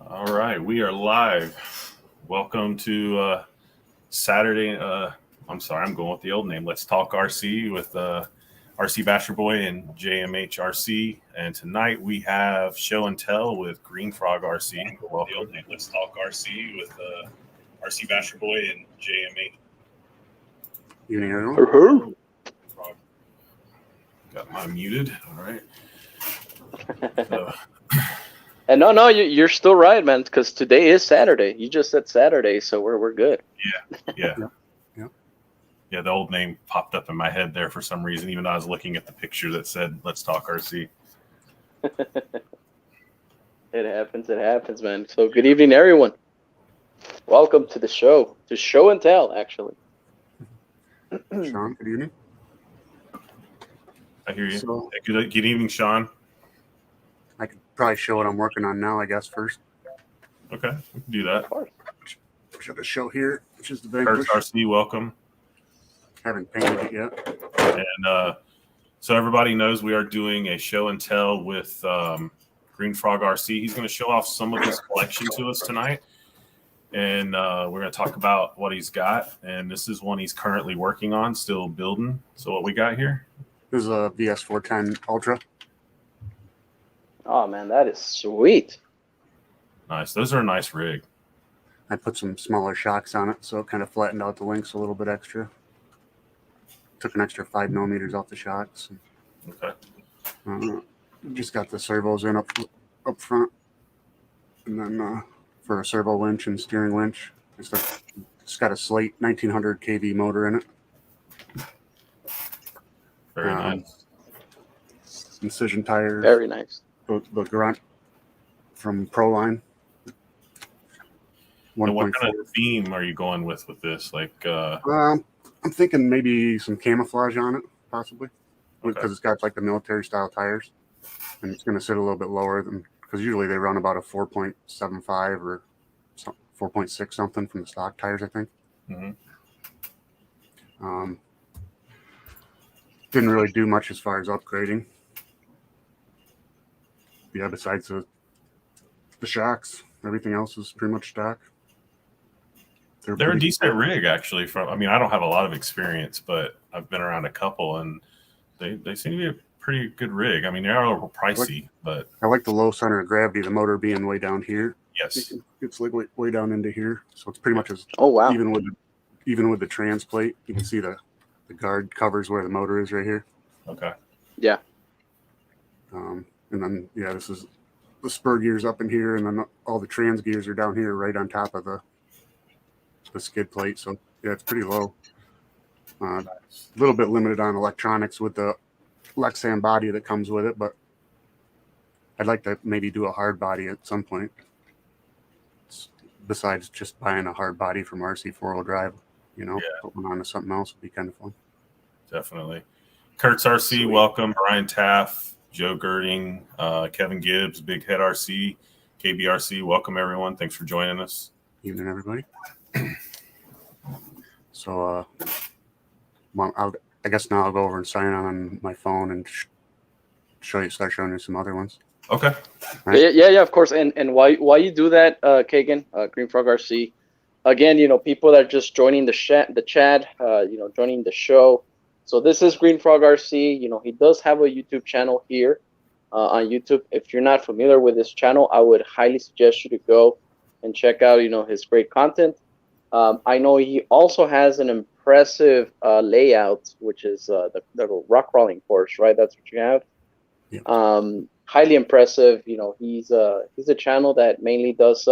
All right, we are live. Welcome to Saturday. I'm sorry, I'm going with the old name. Let's Talk RC with RC Basher Boy and JMH RC. And tonight we have Show and Tell with Green Frog RC. Welcome. The old name. Let's Talk RC with RC Basher Boy and JMH. You know? Got mine muted. All right. So, And no, you're still right, man. Because today is Saturday. You just said Saturday, so we're good. Yeah. Yeah. The old name popped up in my head there for some reason, even though I was looking at the picture that said "Let's Talk RC." It happens, man. So good evening, everyone. Welcome to the show, to Show and Tell, actually. Sean, good evening. I hear you. So, Good evening, Sean. I could probably show what I'm working on now, I guess, first. Okay, we can do that. Of course. Show the show here, which is the Kurtz Vanquish. RC, welcome. Haven't painted it yet. And so everybody knows we are doing a show and tell with Green Frog RC. He's going to show off some of his collection to us tonight. And we're going to talk about what he's got. And this is one he's currently working on, still building. So what we got here? This is a VS410 Ultra. Oh man, that is sweet. Nice. Those are a nice rig. I put some smaller shocks on it, so it kind of flattened out the links a little bit extra. Took an extra 5 millimeters off the shocks. Okay. Just got the servos in up front. And then for a servo winch and steering winch, it's got a Slate 1900 kV motor in it. Very nice. Incision tires. Very nice. The grunt from Proline. And what kind of theme are you going with this? Like, I'm thinking maybe some camouflage on it, possibly, because Okay. it's got like the military style tires, and it's going to sit a little bit lower than, because usually they run about a 4.75 or 4.6 something from the stock tires, I think. Mm-hmm. Didn't really do much as far as upgrading. Yeah, besides the shocks, everything else is pretty much stock. They're a decent rig, actually. I don't have a lot of experience, but I've been around a couple, and they seem to be a pretty good rig. I mean, they are a little pricey, but I like the low center of gravity, the motor being way down here. yes. It's like way down into here, so it's pretty much as even with the trans plate. You can see the guard covers where the motor is right here. Okay. Yeah. And then this is the spur gears up in here, and then all the trans gears are down here, right on top of the skid plate. So yeah, it's pretty low. A little bit limited on electronics with the Lexan body that comes with it, but I'd like to maybe do a hard body at some point. Besides just buying a hard body from RC 4-wheel drive, put one onto something else would be kind of fun. Definitely. Kurtz RC, welcome. Brian Taff, Joe Girding, Kevin Gibbs, Big Head RC, KBRC, welcome everyone. Thanks for joining us. Evening, everybody. So, I guess now I'll go over and sign on my phone and start showing you some other ones. Okay. Right? Yeah, of course. And why you do that, Kagan, Green Frog RC? Again, people that are just joining the chat, joining the show. So this is Green Frog RC. He does have a YouTube channel here on YouTube. If you're not familiar with this channel, I would highly suggest you to go and check out, his great content. I know he also has an impressive layout, which is the rock crawling course, right? That's what you have. Yeah. Highly impressive. He's a channel that mainly does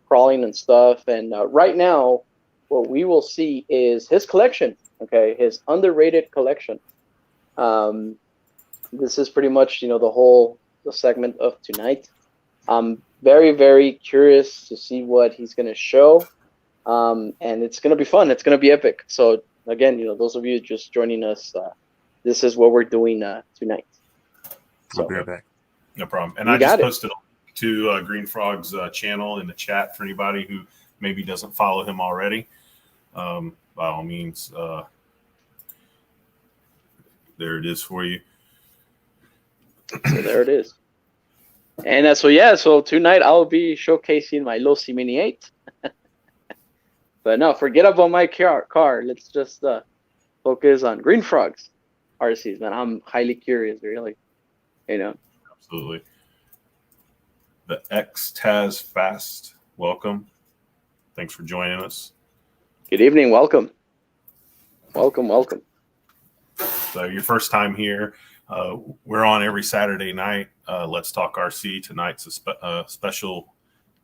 crawling and stuff. And right now, what we will see is his collection. Okay, his underrated collection. This is pretty much the segment of tonight. I'm very, very curious to see what he's gonna show. And it's going to be fun. It's going to be epic. So again, those of you just joining us, this is what we're doing tonight. So, I'll be right back. No problem. And I just posted to Green Frog's channel in the chat for anybody who maybe doesn't follow him already. By all means, there it is for you. So there it is. And so tonight I'll be showcasing my Losi Mini 8. But no, forget about my car. Let's just focus on Green Frog's RCs, man. I'm highly curious, really. Absolutely. The X-Taz Fast, welcome. Thanks for joining us. Good evening. Welcome. Welcome. So your first time here. We're on every Saturday night. Let's Talk RC. Tonight's a special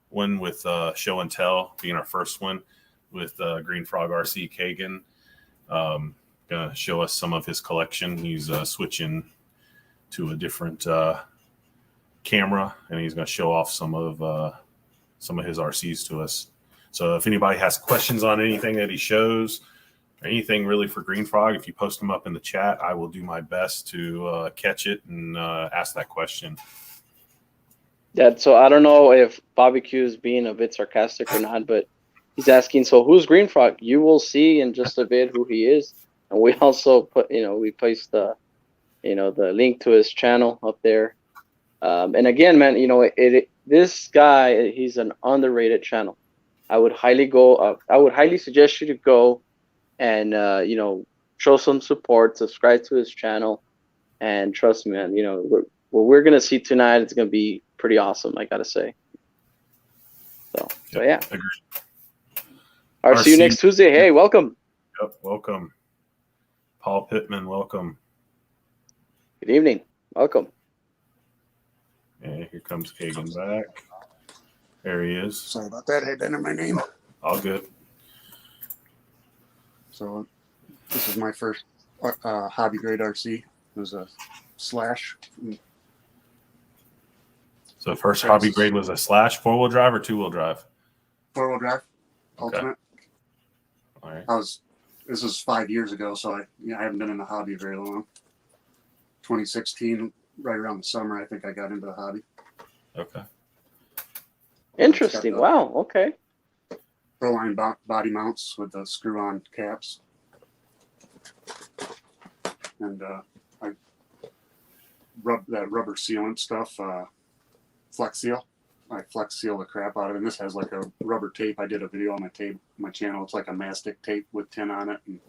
one with Show and Tell being our first one with Green Frog RC Kagan. Gonna show us some of his collection. He's switching to a different camera, and he's gonna show off some of his RCs to us. So if anybody has questions on anything that he shows, or anything really for Green Frog, if you post them up in the chat, I will do my best to catch it and ask that question. Yeah, so I don't know if Bobby Q is being a bit sarcastic or not, but he's asking, so who's Green Frog? You will see in just a bit who he is. And we also put, we placed the link to his channel up there. And again, man, this guy, he's an underrated channel. I would highly suggest you to go and show some support, subscribe to his channel, and trust me, man, what we're gonna see tonight is gonna be pretty awesome, I gotta say. So yeah. Agreed. All right, see you next Tuesday. Hey, welcome. Yep, welcome. Paul Pittman, welcome. Good evening. Welcome. And here comes Kagan back. There he is. Sorry about that. I had to enter my name. All good. So this is my first hobby grade RC. It was a Slash. So first hobby grade was a Slash 4-wheel drive or 2-wheel drive? 4-wheel drive. Okay. Ultimate. All right. This was 5 years ago, so I haven't been in the hobby very long. 2016, right around the summer, I think I got into the hobby. Okay. Interesting. Wow. Okay. Proline body mounts with the screw-on caps, and I rubbed that rubber sealant stuff, Flex Seal. I Flex Seal the crap out of it. And this has like a rubber tape. I did a video on my channel. It's like a mastic tape with tin on it, and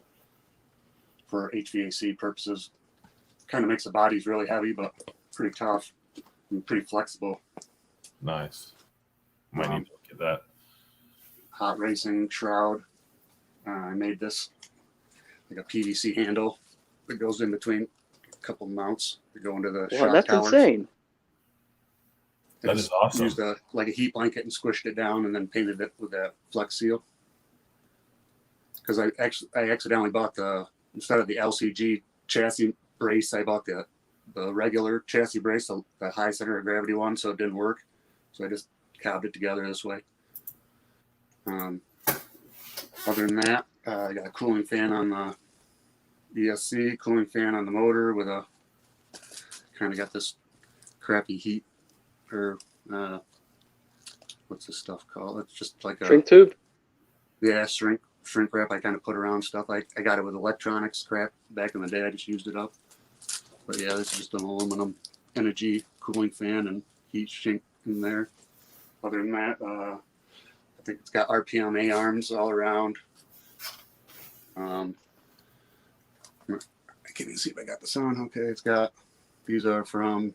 for HVAC purposes, kind of makes the bodies really heavy, but pretty tough and pretty flexible. Nice. Might need to look at that. Hot racing shroud. I made this like a PVC handle that goes in between a couple mounts that go into the shock that's towers. insane. That is awesome. Used like a heat blanket and squished it down and then painted it with that Flex Seal. Because I accidentally bought instead of the LCG chassis brace, I bought the regular chassis brace, the high center of gravity one, so it didn't work. So I just cobbed it together this way. Other than that, I got a cooling fan on the ESC, cooling fan on the motor with a kind of got this crappy heat, or what's this stuff called? It's just like a Shrink tube. Yeah, shrink wrap. I kind of put around stuff. I got it with electronics crap back in the day. I just used it up. But yeah, this is just an aluminum energy cooling fan and heat sink in there. Other than that, I think it's got RPM A arms all around. I can't even see if I got the sound. Okay, these are from,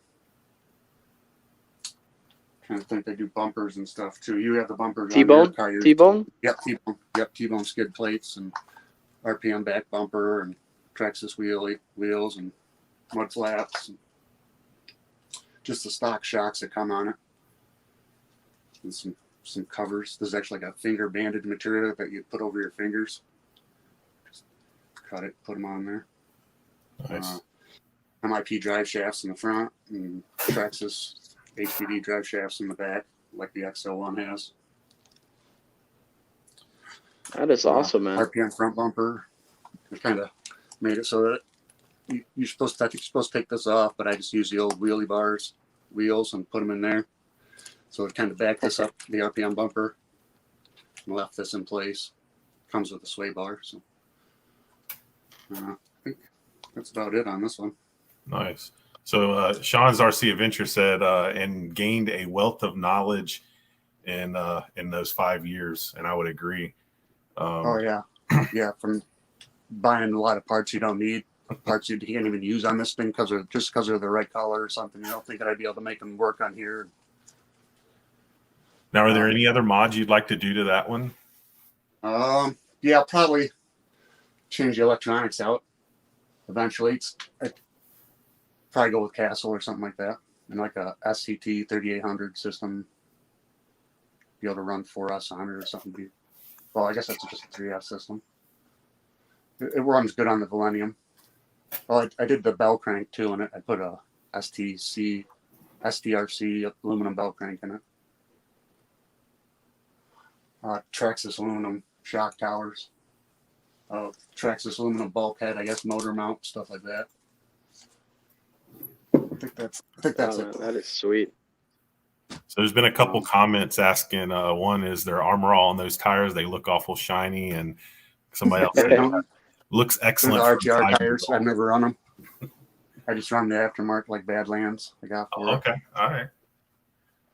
trying to think, they do bumpers and stuff too. You have the bumpers T-bone? on your T-bone? Yep, T-bone. Yep, T-bone skid plates and RPM back bumper and Traxxas wheels and mud flaps. And just the stock shocks that come on it. And some covers. This is actually like a finger banded material that you put over your fingers. Just cut it, put them on there. Nice. MIP drive shafts in the front and Traxxas HPD drive shafts in the back, like the XL1 has. That is awesome, man. RPM front bumper. I kind of made it so that you're supposed to take this off, but I just use the old wheelie bars, wheels, and put them in there. So it kind of backed this up, the RPM bumper, and left this in place. Comes with a sway bar. So I think that's about it on this one. Nice. So Sean's RC Adventure said, and gained a wealth of knowledge in those 5 years, and I would agree. Oh yeah, yeah. From buying a lot of parts you don't need, parts you can't even use on this thing because they're the right color or something. You don't think that I'd be able to make them work on here. Now, are there any other mods you'd like to do to that one? Yeah, I'll probably change the electronics out eventually. I'd probably go with Castle or something like that, and like a SCT 3800 system, be able to run 4S on it or something. Well, I guess that's just a 3S system. It runs good on the Millennium. Well, I did the bell crank too in it. I put a STRC aluminum bell crank in it. Traxxas aluminum shock towers. Traxxas aluminum bulkhead, I guess motor mount, stuff like that. I think that's it. That is sweet. So there's been a couple comments asking, one is there armor all on those tires? They look awful shiny, and somebody else said looks excellent. The RTR tires, I've never run them. I just run the aftermarket like Badlands. I got for okay, all right.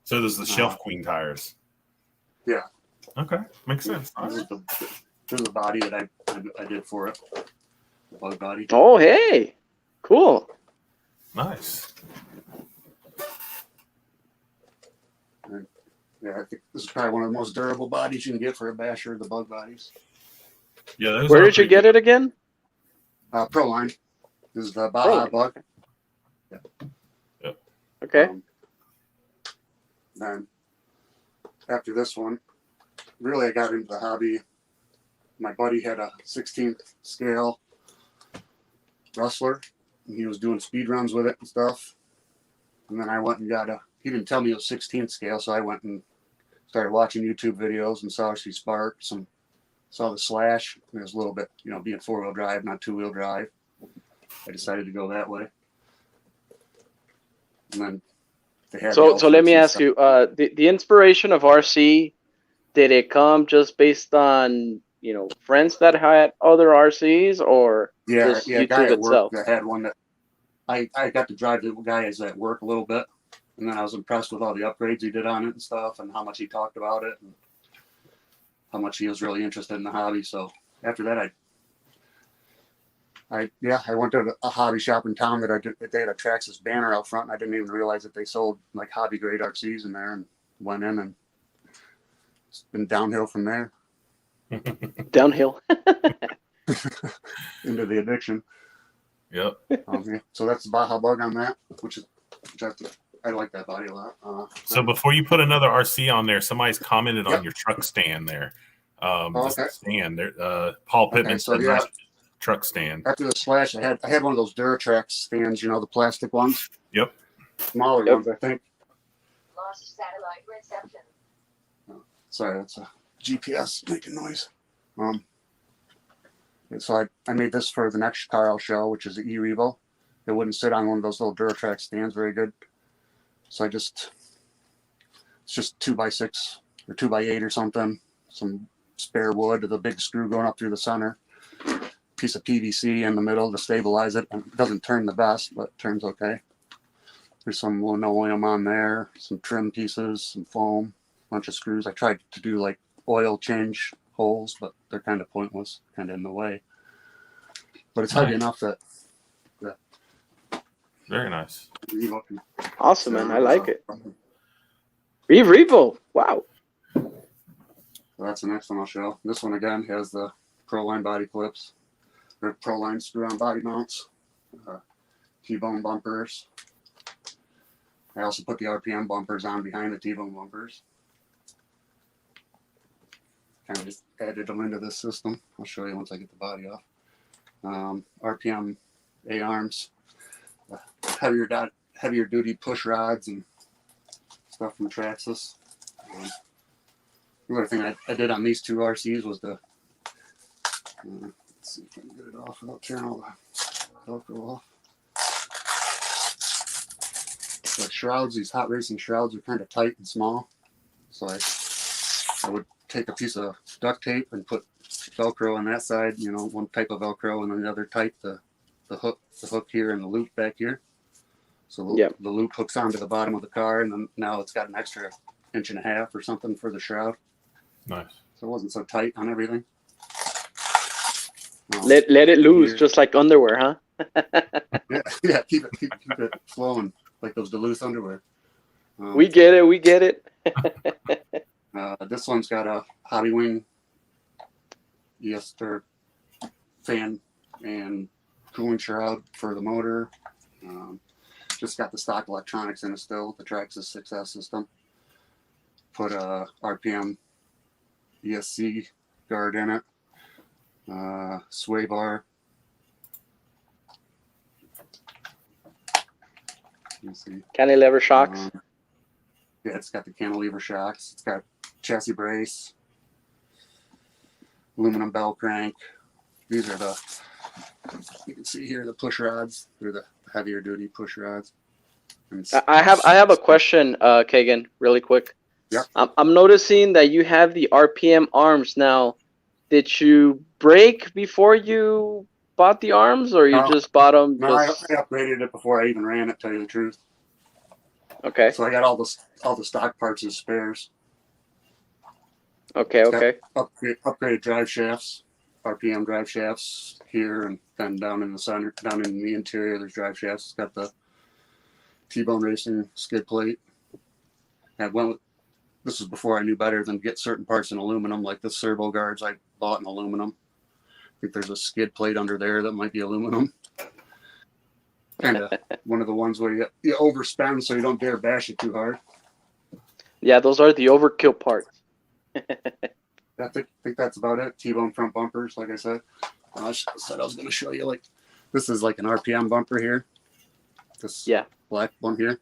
So there's the Shelf Queen tires. Yeah. Okay, makes sense. This is the body that I did for it. The bug body. Oh, hey, cool. Nice. Yeah, I think this is probably one of the most durable bodies you can get for a basher, the bug bodies. Yeah, those Where did you get it again? Proline. This is the Baja bug. Yeah. Yep. Okay. Then after this one, really I got into the hobby. My buddy had a 16th scale Rustler, and he was doing speed runs with it and stuff. And then I went and he didn't tell me it was 16th scale, so I went and started watching YouTube videos and saw some sparks and saw the slash. It was a little bit, being 4-wheel drive, not 2-wheel drive. I decided to go that way. And then they had so let me ask you, the inspiration of RC, did it come just based on, friends that had other RCs, or just a YouTube guy at itself? work that had one that I got to drive the guy as at work a little bit, and then I was impressed with all the upgrades he did on it and stuff, and how much he talked about it, and how much he was really interested in the hobby. So after that, I went to a hobby shop in town that they had a Traxxas banner out front, and I didn't even realize that they sold like hobby grade RCs in there, and went in, and it's been downhill from there. Downhill. Into the addiction. Yep. So that's the Baja bug on that, which I like that body a lot. So before you put another RC on there, somebody's commented on your truck stand there. The stand there. Paul Pittman said nice truck stand. After the slash, I had one of those Duratrax stands, the plastic ones. Yep. Smaller ones, I think. Lost satellite reception. Sorry, that's a GPS making noise. So I made this for the next car I'll show, which is the E-Revo. It wouldn't sit on one of those little Duratrax stands very good. So it's just 2x6 or 2x8 or something. Some spare wood with a big screw going up through the center. Piece of PVC in the middle to stabilize it. It doesn't turn the best, but it turns okay. There's some linoleum on there, some trim pieces, some foam, a bunch of screws. I tried to do like oil change holes, but they're kind of pointless, kind of in the way. But it's heavy enough that. Very nice. Awesome, man. I like it. E-Revo. Wow. So that's the next one I'll show. This one again has the Proline body clips. They're Proline screw-on body mounts. T-bone bumpers. I also put the RPM bumpers on behind the T-bone bumpers. Kind of just added them into this system. I'll show you once I get the body off. RPM A-arms. Heavier duty push rods and stuff from Traxxas. The other thing I did on these two RCs was let's see if I can get it off without tearing all the Velcro off. The shrouds, these hot racing shrouds are kind of tight and small. So I would take a piece of duct tape and put Velcro on that side, one type of Velcro, and then the other type, the hook here and the loop back here. So Yep. the loop hooks onto the bottom of the car, and then now it's got an extra 1.5 inches or something for the shroud. Nice. So it wasn't so tight on everything. Let it loose, here. just like underwear, huh? Yeah, keep it flowing like those Duluth underwear. We get it. This one's got a Hobby Wing Ester fan and cooling shroud for the motor. Just got the stock electronics in it still, the Traxxas 6S system. Put a RPM ESC guard in it, sway bar. Let's see. Cantilever shocks. Yeah, it's got the cantilever shocks. It's got chassis brace, aluminum bell crank. These are the, you can see here, the push rods. They're the heavier duty push rods. I have a question, Kagan, really quick. Yeah. I'm noticing that you have the RPM arms now. Did you brake before you bought the arms, or you No. just bought them? No, I upgraded it before I even ran it, tell you the truth. Okay. So I got all the stock parts as spares. Okay. Okay. Upgraded drive shafts, RPM drive shafts here, and then down in the center, down in the interior, there's drive shafts. It's got the T-Bone Racing skid plate. This was before I knew better than get certain parts in aluminum, like the servo guards I bought in aluminum. I think there's a skid plate under there that might be aluminum. Kind of one of the ones where you overspend so you don't dare bash it too hard. Yeah, those are the overkill parts. I think that's about it. T-bone front bumpers, like I said. I said I was going to show you, like, this is like an RPM bumper here. This black one here.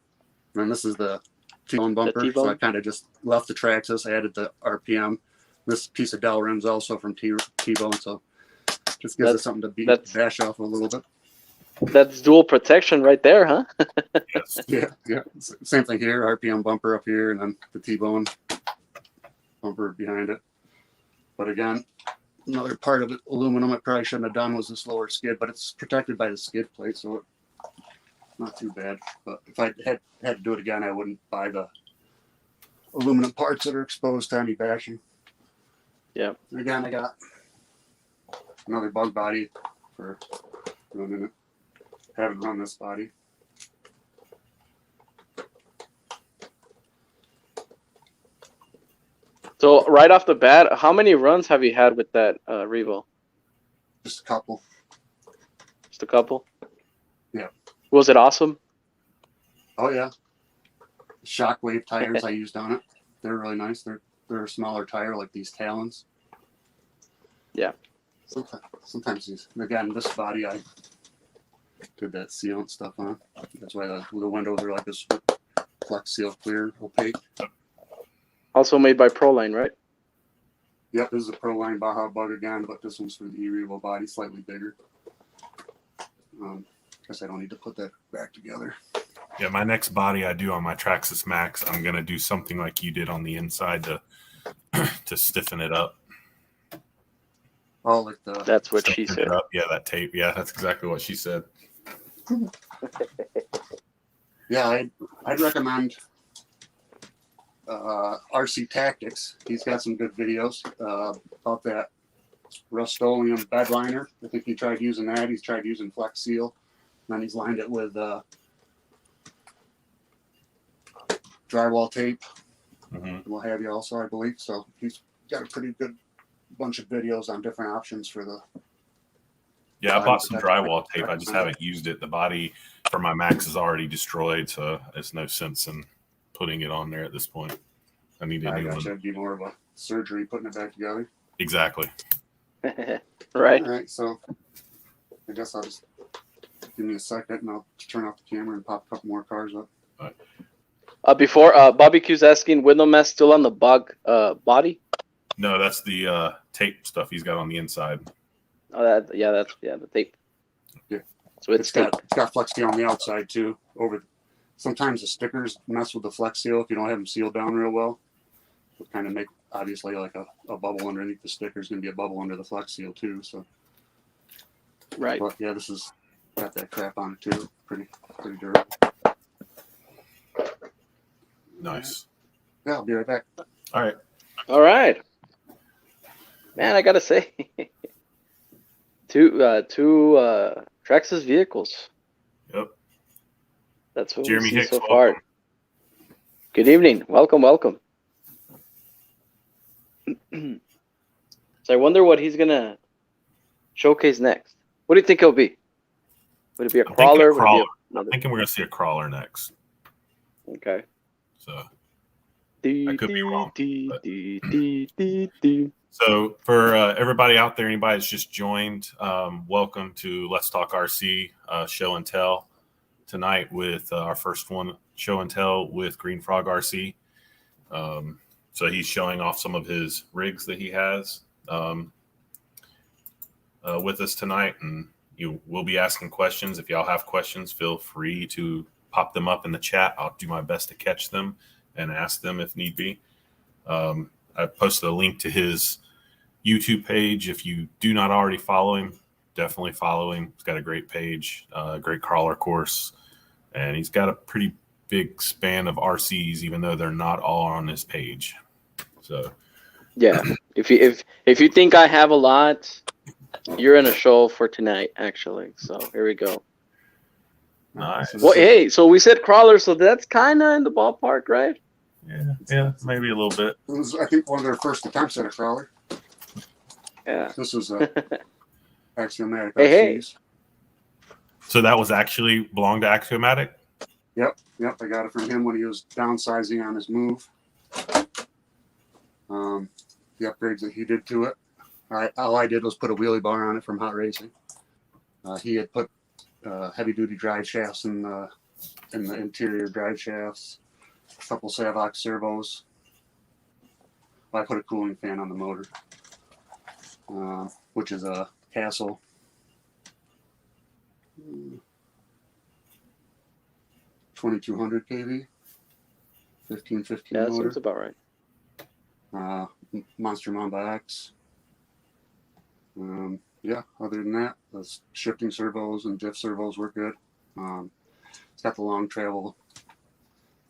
And this is the T-bone bumper. So I kind of just left the Traxxas, added the RPM. This piece of dowel rim's also from T-bone, so just gives us something to bash off a little bit. That's dual protection right there, huh? Yes. Yeah. Same thing here. RPM bumper up here, and then the T-bone bumper behind it. But again, another part of it, aluminum, I probably shouldn't have done was this lower skid, but it's protected by the skid plate, so it's not too bad. But if I had to do it again, I wouldn't buy the aluminum parts that are exposed to any bashing. Yeah. And again, I got another bug body for running it. Haven't run this body. So right off the bat, how many runs have you had with that Revo? Just a couple. Just a couple? Yeah. Was it awesome? Oh yeah. Shockwave tires I used on it. They're really nice. They're a smaller tire, like these Talons. Yeah. Sometimes these. Again, this body I did that sealant stuff on. That's why the windows are like this Flex Seal clear opaque. Also made by Proline, right? Yep, this is a Proline Baja bug again, but this one's for the E-Revo body, slightly bigger. Guess I don't need to put that back together. Yeah, my next body I do on my Traxxas Max, I'm gonna do something like you did on the inside to stiffen it up. Oh, like the. That's what she said. Yeah, that tape. Yeah, that's exactly what she said. Yeah, I'd recommend RC Tactics. He's got some good videos about that Rust-Oleum bed liner. I think he tried using that. He's tried using Flex Seal. And then he's lined it with drywall tape. What have you also, I believe. So he's got a pretty good bunch of videos on different options for the. Yeah, I bought some drywall tape. I just haven't used it. The body for my Max is already destroyed, so there's no sense in putting it on there at this point. I need a new one. It'd be more of a surgery putting it back together. Exactly. Right. All right, so I guess I'll just give me a second and I'll turn off the camera and pop a couple more cars up. All right. Before Bobby Q's asking, window mask still on the bug body? No, that's the tape stuff he's got on the inside. Oh, that's the tape. Yeah. So it's got Flex Seal on the outside too. Sometimes the stickers mess with the Flex Seal if you don't have them sealed down real well. It'll kind of make obviously like a bubble underneath the sticker is going to be a bubble under the Flex Seal too. So. Right. But yeah, this has got that crap on it too. Pretty durable. Nice. Yeah, I'll be right back. All right. All right. Man, I gotta say, two Traxxas vehicles. Yep. That's what Jeremy we've seen Hicks, so welcome. far. Good evening. Welcome. So I wonder what he's gonna showcase next. What do you think it'll be? Would it be a I'm thinking crawler? a Would it be crawler. another? I'm thinking we're gonna see a crawler next. Okay. So I could be wrong. But... Dee. So for everybody out there, anybody that's just joined, welcome to Let's Talk RC Show and Tell tonight with our first one, Show and Tell with Green Frog RC. So he's showing off some of his rigs that he has with us tonight, and you will be asking questions. If y'all have questions, feel free to pop them up in the chat. I'll do my best to catch them and ask them if need be. I posted a link to his YouTube page. If you do not already follow him, definitely follow him. He's got a great page, great crawler course, and he's got a pretty big span of RCs, even though they're not all on his page. So Yeah. If you think I have a lot, you're in a show for tonight, actually. So here we go. nice. Well, hey, so we said crawler, so that's kind of in the ballpark, right? Yeah, maybe a little bit. It was, I think, one of their first attempts at a crawler. Yeah. This was Axiomatic Hey. RCs. So that was actually belonged to Axiomatic? Yep, I got it from him when he was downsizing on his move. The upgrades that he did to it. All I did was put a wheelie bar on it from Hot Racing. He had put heavy-duty drive shafts in the interior drive shafts, a couple Savox servos. I put a cooling fan on the motor, which is a Castle. 2200 kV, 1515 Yeah, that motor. seems about right. Monster Mamba X. Yeah, other than that, the shifting servos and diff servos work good. It's got the long travel.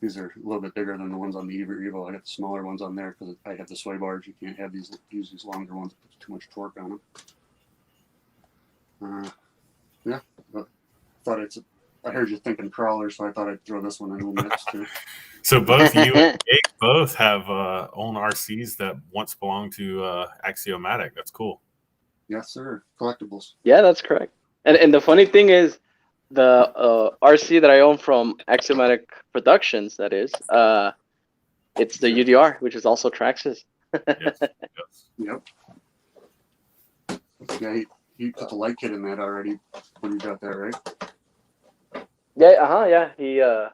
These are a little bit bigger than the ones on the E-Revo. I got the smaller ones on there because I have the sway bars. You can't have use these longer ones. It puts too much torque on them. Yeah, but I heard you thinking crawler, so I thought I'd throw this one in the mix too. So both you and Jake both have own RCs that once belonged to Axiomatic. That's cool. Yes, sir. Collectibles. Yeah, that's correct. And the funny thing is, the RC that I own from Axiomatic Productions, that is, it's the UDR, which is also Traxxas. Yes. Yep. Yeah, he put the light kit in that already when you got that, right? Yeah, yeah.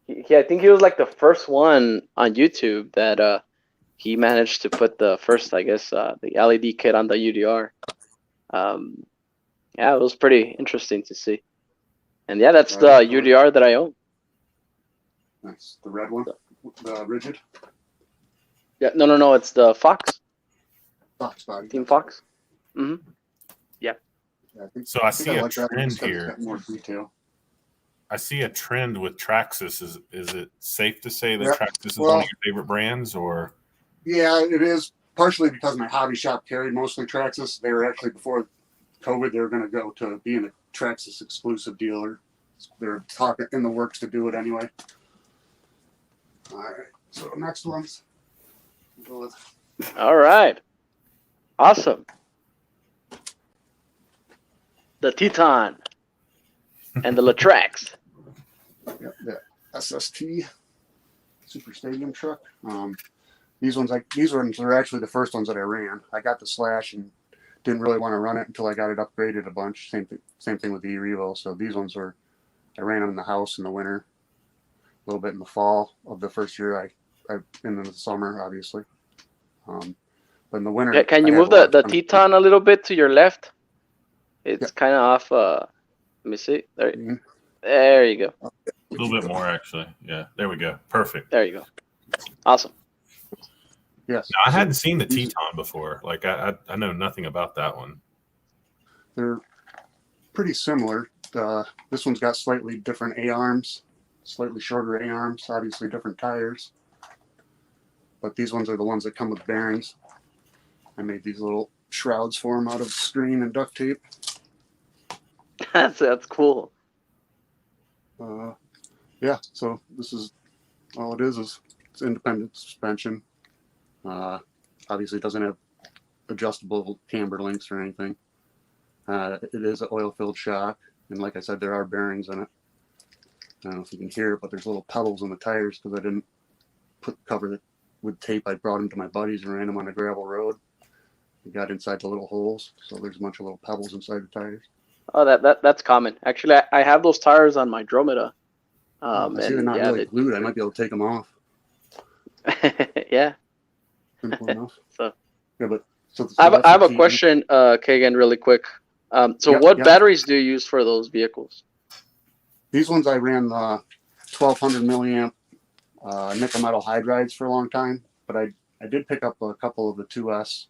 He I think he was like the first one on YouTube that he managed to put the first, I guess, the LED kit on the UDR. Yeah, it was pretty interesting to see. And yeah, that's the UDR that I own. Nice. The red one, the rigid Yeah, no, it's the Fox, Fox body. Team Fox. Yeah, So I see a like that one trend because it's here. got more detail. I see a trend with Traxxas. Is it safe to say that Yeah, Traxxas is one of your favorite brands, or? Yeah, it is partially because my hobby shop carried mostly Traxxas. They were actually, before COVID, they were going to go to being a Traxxas exclusive dealer. They're talking in the works to do it anyway. All right, so next one's we'll go with All right, awesome. The Teton and the Latrax. the SST Super Stadium truck. These ones are actually the first ones that I ran. I got the Slash and didn't really want to run it until I got it upgraded a bunch. Same thing with the E-Revo. So these ones I ran them in the house in the winter, a little bit in the fall of the first year. I in the summer, obviously. But in the winter, Yeah, can you move the Teton a little bit to your left? It's kind of off. Let me see. There you go. A little bit more, actually. Yeah, there we go. Perfect. There you go. Awesome. Yes. Now, I hadn't seen the Teton before. Like, I know nothing about that one. They're pretty similar. This one's got slightly different A-arms. slightly shorter A-arms, obviously different tires. But these ones are the ones that come with bearings. I made these little shrouds for them out of string and duct tape. That's cool. Yeah, so this is all it is it's independent suspension. Obviously it doesn't have adjustable camber links or anything. It is an oil-filled shock, and like I said, there are bearings in it. I don't know if you can hear it, but there's little pebbles in the tires because I didn't cover it with tape. I brought them to my buddies and ran them on a gravel road. They got inside the little holes, so there's a bunch of little pebbles inside the tires. Oh, that's common. Actually, I have those tires on my Dromeda. I see they're not really glued. I might be able to take them off. Yeah. Simple enough. So, yeah, but I have a question, Kagan, really quick. What batteries do you use for those vehicles? These ones I ran 1200 milliamp nickel metal hydrides for a long time, but I did pick up a couple of the 2S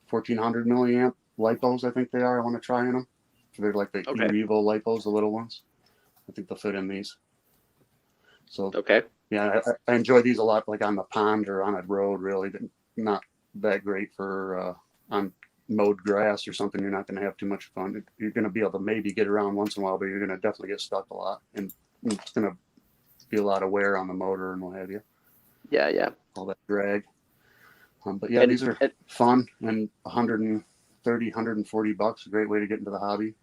1400 milliamp lipos. I think they are. I want to try in them. So they're like the E-Revo lipos, the little ones. I think they'll fit in these. So yeah, I enjoy these a lot, like on the pond or on a road. Really, not that great for on mowed grass or something. You're not going to have too much fun. You're going to be able to maybe get around once in a while, but you're going to definitely get stuck a lot, and it's going to be a lot of wear on the motor and what have you. Yeah. All that drag. But yeah, these are fun, and 130, 140 bucks. A great way to get into the hobby.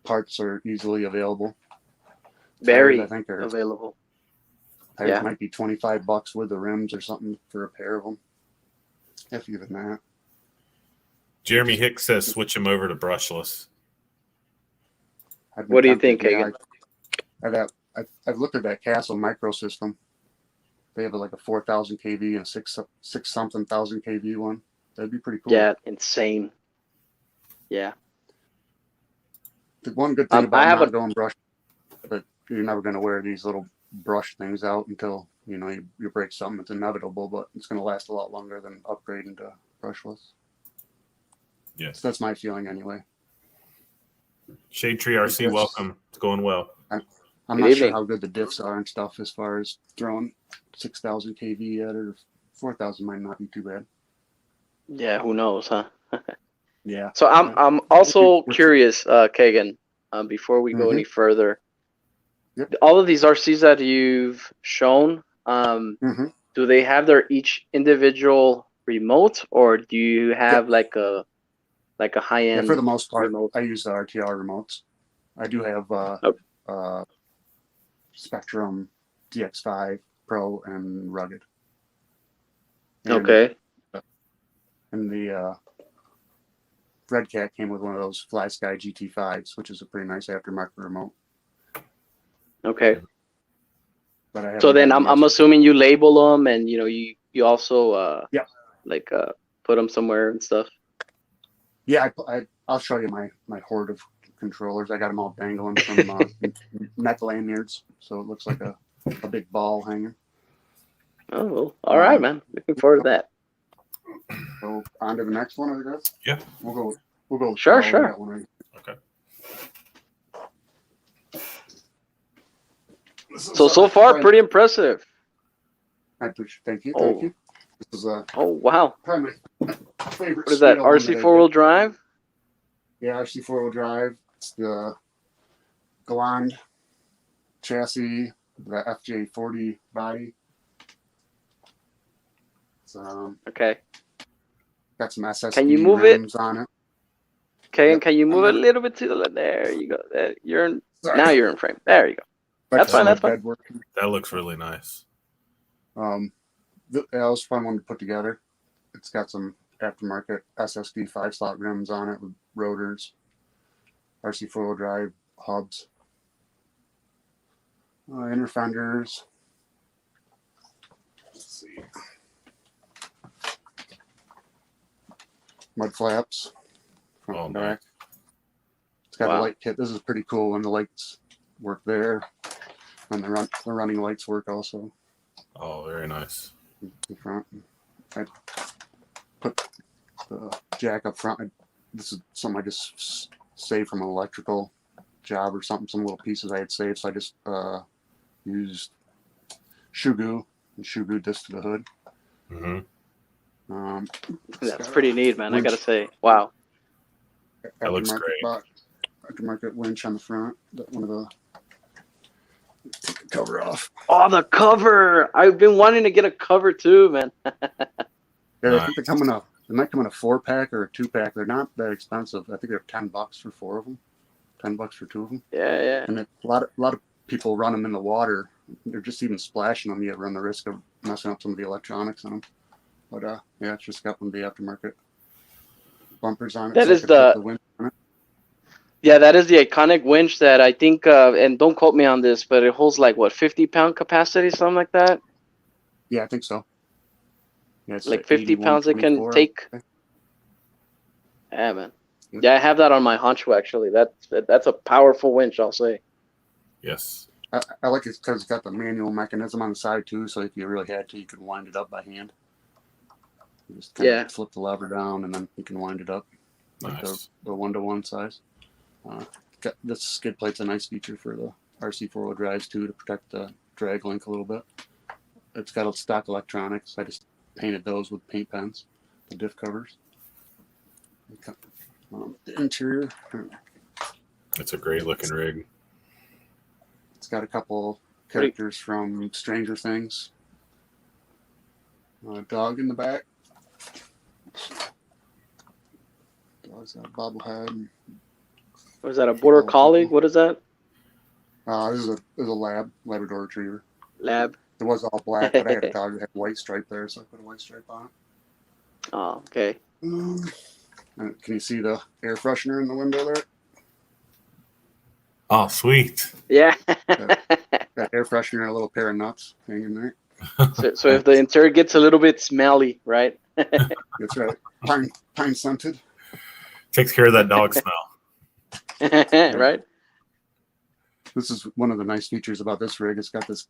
Parts are easily available. Very tires, I think, are available. Tires might be 25 bucks with the rims or something for a pair of them. If even that. Jeremy Hicks says switch him over to brushless. What do you think, Kagan? I've looked at that Castle microsystem. They have like a 4,000 kV and a six something thousand kV one. That'd be pretty cool. Yeah, insane. Yeah. The one good thing about not going brush, but you're never going to wear these little brush things out until you break something. It's inevitable, but it's going to last a lot longer than upgrading to brushless. Yes, so that's my feeling anyway. Shade Tree RC, welcome. It's going well. I'm not sure how good the diffs are and stuff as far as throwing 6,000 kV at it, or 4,000 might not be too bad. Yeah, who knows, huh? Yeah. So I'm also curious, Kagan, before we go any further. Yep. All of these RCs that you've shown, do they have their each individual remote, or do you have like a high end? Yeah, for the most part, remote? I use the RTR remotes. I do have Spectrum DX5 Pro and Rugged. And, and the Red Cat came with one of those Fly Sky GT5s, which is a pretty nice aftermarket remote. Okay. But so then I'm assuming you label them, and you also put them somewhere and stuff. Yeah, I'll show you my hoard of controllers. I got them all dangling from neck lanyards, so it looks like a big ball hanger. Oh, all right, man. Looking forward to that. So on to the next one, I guess. Yeah. We'll go. Sure. That one right. Okay. So far, pretty impressive. Thank you. Thank you. This is wow. Probably my favorite. What is that? RC 4-wheel drive? Yeah, RC 4-wheel drive. It's the Galand chassis, the FJ40 body. Okay. Got some SSD can you move rims on it. Okay, and can you move it a little bit to the left? There you go. Now you're in frame. There you go. That's fine. That's fine. That looks really nice. That was a fun one to put together. It's got some aftermarket SSD 5-slot rims on it with rotors, RC 4-wheel drive hubs, inner fenders. Let's see. Mud flaps front and back. It's got a light kit. This is pretty cool when the lights work there, and the running lights work also. Oh, very nice. In front. I put the jack up front. This is something I just saved from an electrical job or something, some little pieces I had saved. So I just used shoe glue and shoe glued this to the hood. Mm-hmm. That's pretty neat, man. I gotta say, wow. That looks great. Aftermarket winch on the front. One of the take the cover off. Oh, the cover! I've been wanting to get a cover too, man. Yeah, I think they might come in a 4-pack or a 2-pack. They're not that expensive. I think they're $10 for 4 of them. $10 for 2 of them. Yeah. And a lot of people run them in the water. They're just even splashing them. You run the risk of messing up some of the electronics in them. But yeah, it's just got one of the aftermarket bumpers on it. That so is the winch on it. Yeah, that is the iconic winch that I think, and don't quote me on this, but it holds like what, 50-pound capacity, something like that. Yeah, I think so. Yeah, it's Like 50 pounds it can take. Yeah, man. Yeah, I have that on my Honcho actually. That's a powerful winch, I'll say. Yes. I like it because it's got the manual mechanism on the side too. So if you really had to, you could wind it up by hand. You just kind of flip the lever down, and then you can wind it up. Like Nice. the 1-to-1 size. This skid plate's a nice feature for the RC 4-wheel drives too, to protect the drag link a little bit. It's got stock electronics. I just painted those with paint pens, the diff covers. The interior. It's a great looking rig. It's got a couple characters from Stranger Things. A dog in the back. Dog's got a bobblehead. Was that a border collie? What is that? This is a Labrador Retriever. Lab. It was all black, but I had a dog that had a white stripe there, so I put a white stripe on it. Oh, okay. Can you see the air freshener in the window there? Oh, sweet. Yeah. That air freshener and a little pair of nuts hanging there. So if the interior gets a little bit smelly, right? That's right. Pine scented. Takes care of that dog smell. Right? This is one of the nice features about this rig. It's got this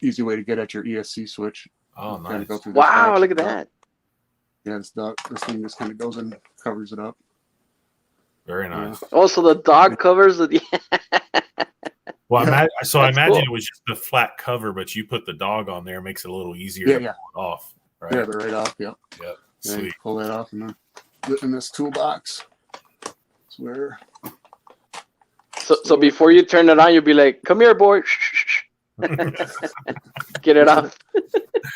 easy way to get at your ESC switch. Oh, nice. Go through Wow, look at that. Yeah, this thing just kind of goes and covers it up. Very nice. Oh, so the dog covers the. Well, I imagine cool. it was just the flat cover, but you put the dog on there, makes it a little easier to pull it off. Right? Yeah, they're right off. Yep. Yep. Yeah, Sweet. pull that off in this toolbox. It's where. So before you turn it on, you'll be like, "Come here, boy." Get it off.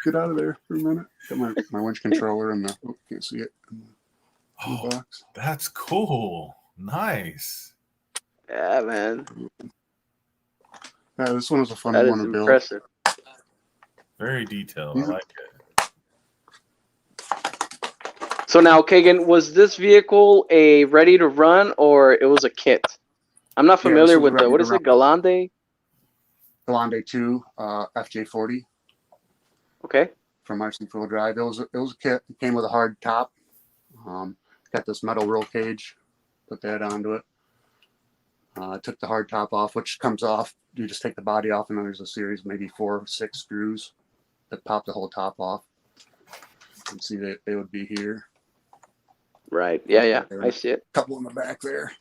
Get out of there for a minute. Got my winch controller and the can't see it. Oh, box. that's cool. Nice. Yeah, man. Yeah, this one was a fun That one is to build. impressive. Very detailed. I like it. So now, Kagan, was this vehicle a ready to run or it was a kit? I'm not familiar with the, what is it, Galande? Galande 2 FJ40 Okay. from RC 4-wheel drive. It was a kit. It came with a hard top. Got this metal roll cage. Put that onto it. Took the hard top off, which comes off. You just take the body off, and then there's a series, maybe 4 or 6 screws that pop the whole top off. You can see that they would be here. Right. Yeah. I see it. A couple in the back there.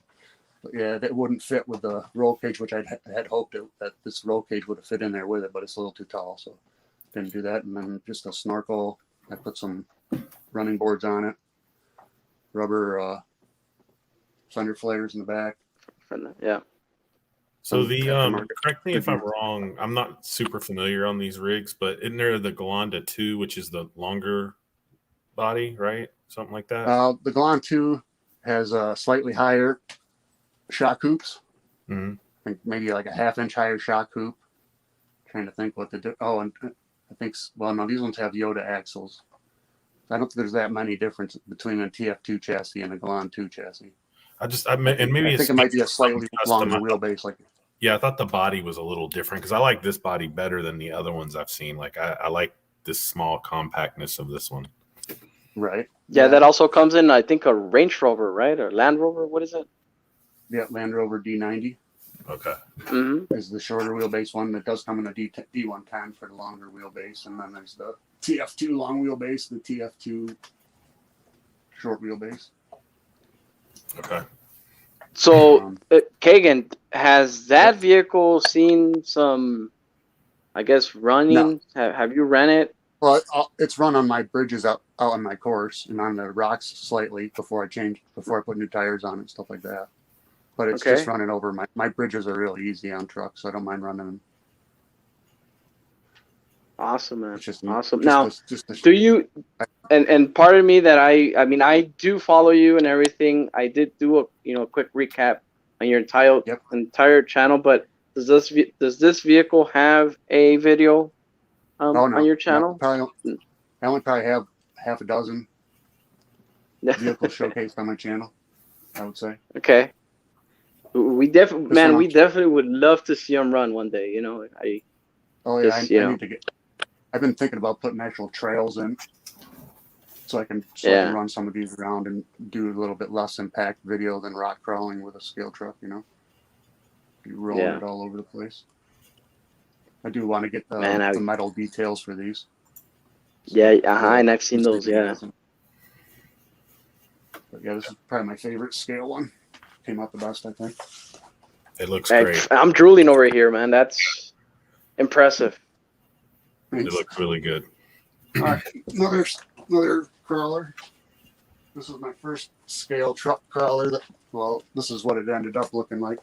But yeah, that wouldn't fit with the roll cage, which I had hoped that this roll cage would have fit in there with it, but it's a little too tall, so didn't do that. And then just a snorkel. I put some running boards on it. Rubber fender flares in the back. Yeah. So correct me if I'm wrong, I'm not super familiar on these rigs, but isn't there the Galanda 2, which is the longer body, right? Something like that? The Galanda 2 has slightly higher shock hoops. Mm-hmm. I think maybe like a 1/2 inch higher shock hoop. Trying to think what and I think, no, these ones have Yoda axles. I don't think there's that many difference between a TF2 chassis and a Galanda 2 chassis. I think it might be a slightly longer wheelbase. I thought the body was a little different because I like this body better than the other ones I've seen. Like I like this small compactness of this one. Right. Yeah, that also comes in, I think, a Range Rover, right? Or Land Rover, what is it? Yeah, Land Rover D90. Okay. Mm-hmm. Is the shorter wheelbase one that does come in a D110 for the longer wheelbase, and then there's the TF2 long wheelbase, the TF2 short wheelbase. Okay. So, Kagan, has that vehicle seen some, I guess, running? Have you ran it? Well, it's run on my bridges out on my course and on the rocks slightly before I put new tires on it and stuff like that. But it's just running over my bridges are really easy on trucks, so I don't mind running them. Awesome, man. It's just Awesome. just do you? And pardon me that I mean I do follow you and everything. I did do a quick recap on your entire channel, but does this vehicle have a video on your channel? I only probably have half a dozen vehicles showcased on my channel, I would say. Okay. We definitely would love to see them run one day. I need to get. I've been thinking about putting actual trails in, so I can run some of these around and do a little bit less impact video than rock crawling with a scale truck. Be rolling it all over the place. I do want to get the metal details for these. And I've seen those. Yeah. But yeah, this is probably my favorite scale one. Came out the best, I think. It looks great. I'm drooling over here, man. That's impressive. It looks really good. All right, another crawler. This is my first scale truck crawler. This is what it ended up looking like.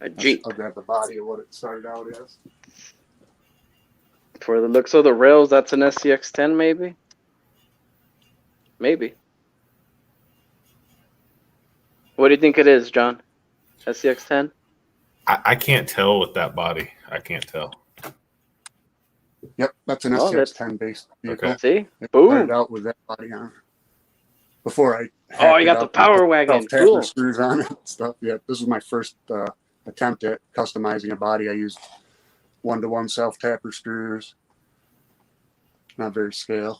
A Jeep. I'll grab the body of what it started out as. For the looks of the rails, that's an SCX-10, maybe. Maybe. What do you think it is, John? SCX-10? I can't tell with that body. I can't tell. Yep, that's an SCX-10 based vehicle. Okay. See? It Boom. started out with that body on. Before I you got the power wagon. Cool. Screws on it and stuff. Yeah, this was my first attempt at customizing a body. I used 1-to-1 self-tapper screws. Not very scale.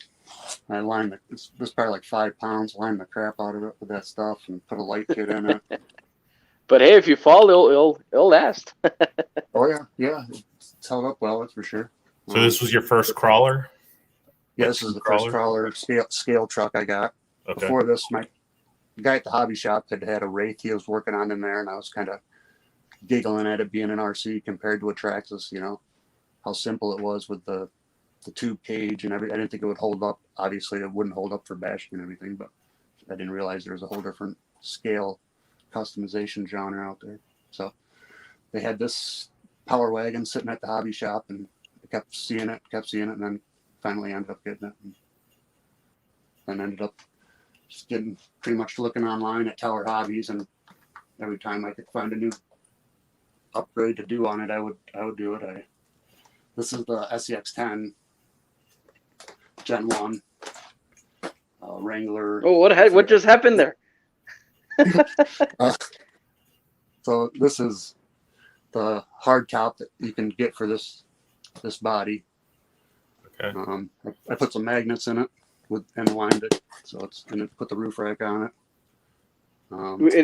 I lined this was probably like 5 pounds. Lined the crap out of it with that stuff and put a light kit in it. But hey, if you fall, it'll last. Oh yeah, it's held up well. That's for sure. So this was your first crawler? Yeah, this is the first crawler scale truck I got. Okay. Before this, my guy at the hobby shop had a Wraith he was working on in there, and I was kind of giggling at it being an RC compared to a Traxxas. How simple it was with the tube cage and everything. I didn't think it would hold up. Obviously, it wouldn't hold up for bashing and everything, but I didn't realize there was a whole different scale customization genre out there. So they had this power wagon sitting at the hobby shop, and I kept seeing it, and then finally ended up getting it. And then ended up just getting pretty much looking online at Tower Hobbies, and every time I could find a new upgrade to do on it, I would do it. This is the SCX-10 Gen 1 Wrangler. Oh, what just happened there? So this is the hard top that you can get for this body. Okay. I put some magnets in it and lined it, and it put the roof rack on it.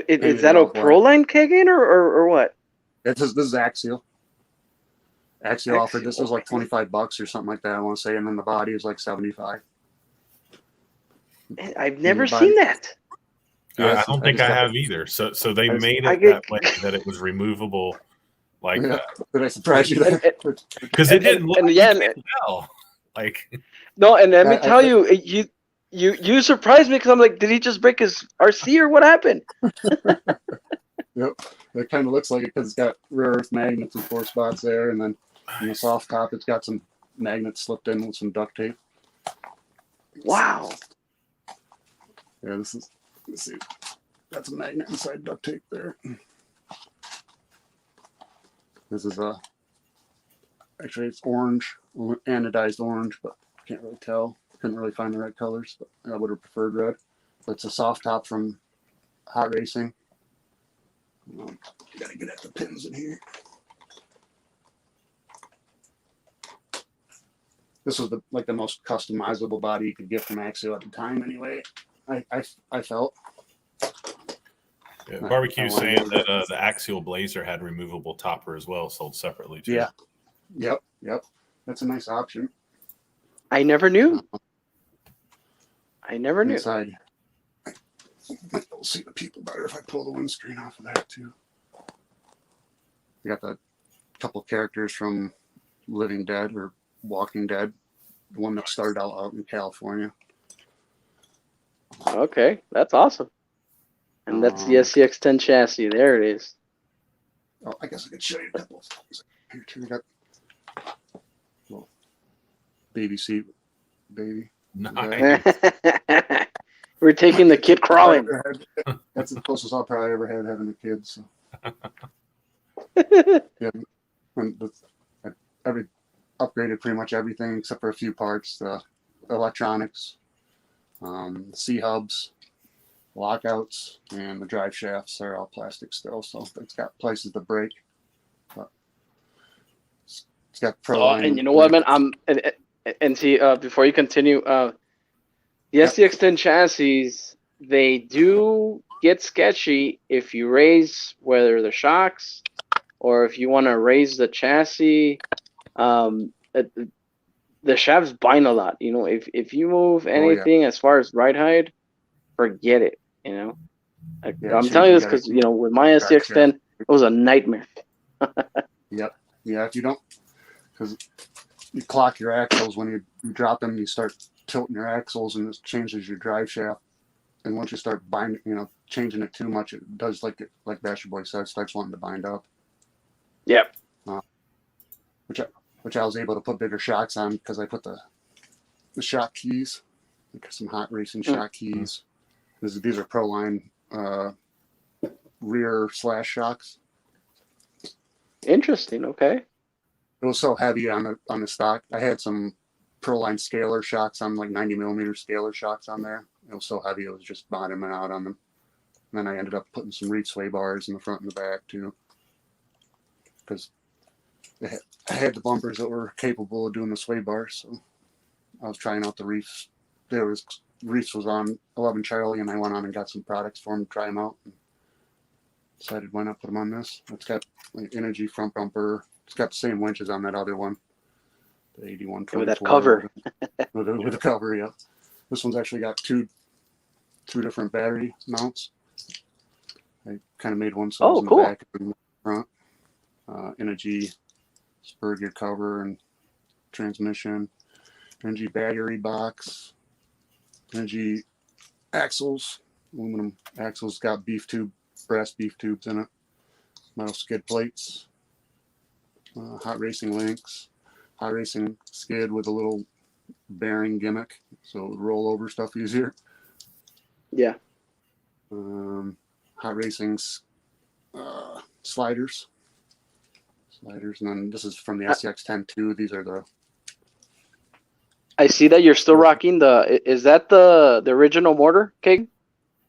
Is that a Proline Kagan or what? This is Axial. Axial offered this was like $25 or something like that, I want to say, and then the body is like $75. I've never seen that. I don't think I have either. So they made it that way that it was removable like that. Did I surprise you there? Because it didn't look like no, and let me tell you, you surprised me because I'm like, did he just break his RC or what happened? Yep, it kind of looks like it because it's got rare earth magnets in 4 spots there, and then in the soft top, it's got some magnets slipped in with some duct tape. Wow. Yeah, let's see. Got some magnet inside duct tape there. This is actually it's orange, anodized orange, but can't really tell. Couldn't really find the right colors, but I would have preferred red. But it's a soft top from Hot Racing. Gotta get at the pins in here. This was the most customizable body you could get from Axial at the time, anyway. I felt. Yeah, Barbecue saying that the Axial Blazer had removable topper as well, sold separately too. Yeah. Yep. That's a nice option. I never knew. I never knew. Inside, Might be able to see the people better if I pull the windscreen off of that too. We got the couple characters from Living Dead or Walking Dead. The one that started out in California. Okay, that's awesome. And that's the SCX-10 chassis. There it is. Oh, I guess I could show you a couple of things. Here too, we got little baby seat, baby. Nice. We're taking the kid crawling. That's the closest I'll probably ever had having a kid. So. Yeah, every upgraded pretty much everything except for a few parts. The electronics, C hubs, lockouts, and the drive shafts are all plastic still, so it's got places to break. But it's got Proline. And you know what, man? And see, before you continue, the SCX-10 chassis, they do get sketchy if you raise whether the shocks or if you want to raise the chassis. The shafts bind a lot. You know, if you move anything as far as ride height, forget it. You know, I'm telling you this because you know with my SCX-10, it was a nightmare. Yep. Yeah. If you don't, because you clock your axles when you drop them, you start tilting your axles, and it changes your drive shaft. And once you start binding, you know, changing it too much, it does like Basher Boy said, starts wanting to bind up. Yep. Which I was able to put bigger shocks on because I put the shock keys, like some hot racing shock keys. These are Proline rear slash shocks. Interesting. Okay. It was so heavy on the stock. I had some Proline scalar shocks on, like 90 millimeter scalar shocks on there. It was so heavy, it was just bottoming out on them. And then I ended up putting some reed sway bars in the front and the back too, because I had the bumpers that were capable of doing the sway bars. So I was trying out the reefs. Reefs was on 11 Charlie, and I went on and got some products for them to try them out. And decided why not put them on this. It's got like energy front bumper. It's got the same winches on that other one, the 8124. With that cover. with the cover, yeah. This one's actually got two different battery mounts. I kind of made one so in the back and the front. Energy spur gear cover and transmission. Energy battery box. Energy axles. Aluminum axles, got brass beef tubes in it. Metal skid plates. Hot racing links. Hot racing skid with a little bearing gimmick, so it would roll over stuff easier. Yeah. Hot racing sliders, and then this is from the SCX-10 too. These are the. I see that you're still rocking the. Is that the original motor, King?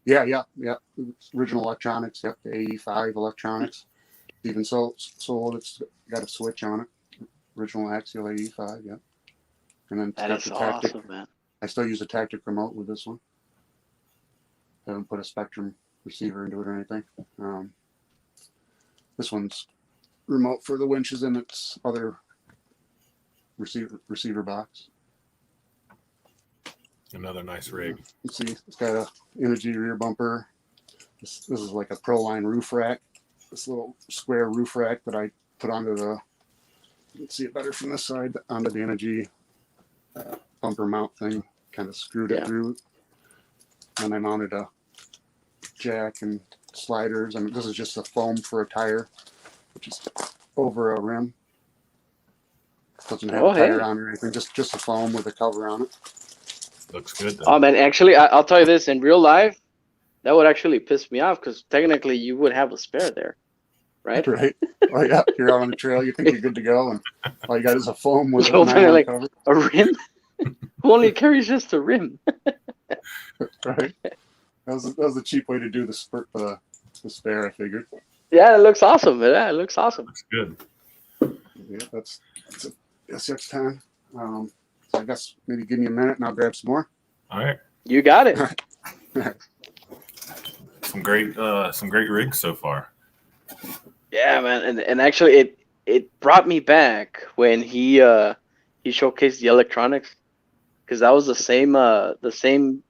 Yeah. It's original electronics. Yep, the AE5 electronics. Even so it's got a switch on it. Original axial AE5. Yep. And then That is awesome, man. I still use a tactic remote with this one. Haven't put a Spectrum receiver into it or anything. This one's remote for the winches in its other receiver box. Another nice rig. Let's see, it's got a energy rear bumper. This is like a Proline roof rack. This little square roof rack that I put onto the. Let's see it better from this side, onto the energy bumper mount thing. Kind of screwed it through. And I mounted a jack and sliders, and this is just a foam for a tire, which is over a rim. Doesn't have a tire on or anything, just a foam with a cover on it. Looks good though. Oh man, actually, I'll tell you this, in real life, that would actually piss me off because technically you would have a spare there, right? Right. Oh yeah, you're out on the trail, you think you're good to go, and all you got is a foam with a like cover. A rim? Who only carries just a rim? Right. That was a cheap way to do the spare, I figured. Yeah, it looks awesome. Yeah, it looks awesome. Looks good. Yeah, that's a SX-10. So I guess maybe give me a minute and I'll grab some more. All right. You got it. Some great rigs so far. Yeah, man, and actually it brought me back when he showcased the electronics, because that was the same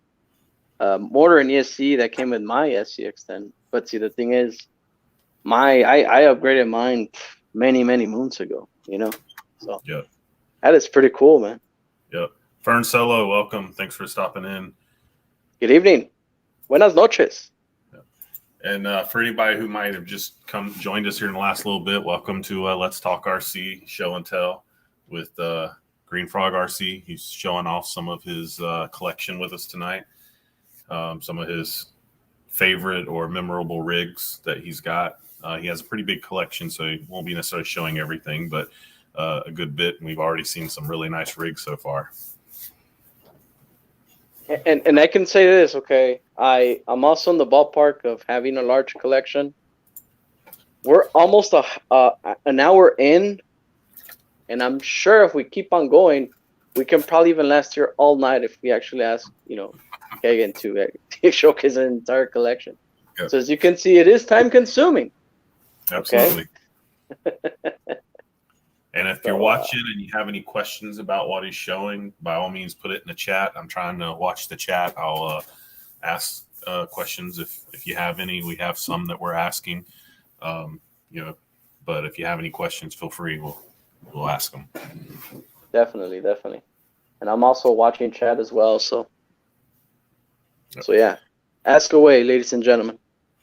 motor and ESC that came with my SCX10. But see, the thing is, I upgraded mine many moons ago. So Yep. that is pretty cool, man. Yep. Fern Solo, welcome. Thanks for stopping in. Good evening. Buenas noches. And for anybody who might have just joined us here in the last little bit, welcome to Let's Talk RC Show and Tell with Green Frog RC. He's showing off some of his collection with us tonight. Some of his favorite or memorable rigs that he's got. He has a pretty big collection, so he won't be necessarily showing everything, but a good bit. And we've already seen some really nice rigs so far. And I can say this, okay? I'm also in the ballpark of having a large collection. We're almost an hour in, and I'm sure if we keep on going, we can probably even last here all night if we actually ask, Kagan to showcase an entire collection. Yep. So as you can see, it is time consuming. Absolutely. Okay? And if you're watching and you have any questions about what he's showing, by all means, put it in the chat. I'm trying to watch the chat. I'll ask questions if you have any. We have some that we're asking, but if you have any questions, feel free. We'll ask them. Definitely. And I'm also watching chat as well. So yeah, ask away, ladies and gentlemen.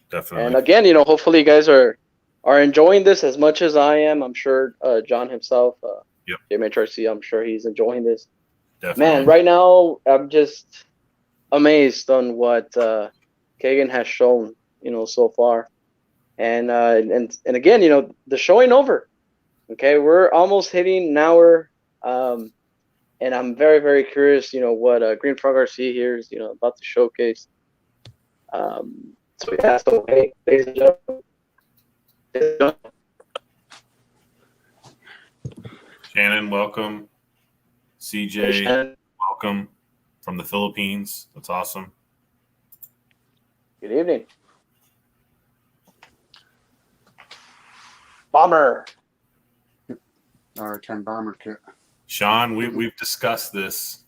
Definitely. And again, hopefully you guys are enjoying this as much as I am. I'm sure John himself, JMHRC, I'm sure he's enjoying this. Definitely. Man, right now I'm just amazed on what Kagan has shown, so far. And again, the show ain't over. Okay, we're almost hitting an hour. And I'm very curious, what Green Frog RC here is, about to showcase. So yeah, so hey, ladies and gentlemen. Shannon, welcome. CJ, welcome from the Philippines. That's awesome. Good evening. Bomber. R10 bomber kit. Sean, we've discussed this.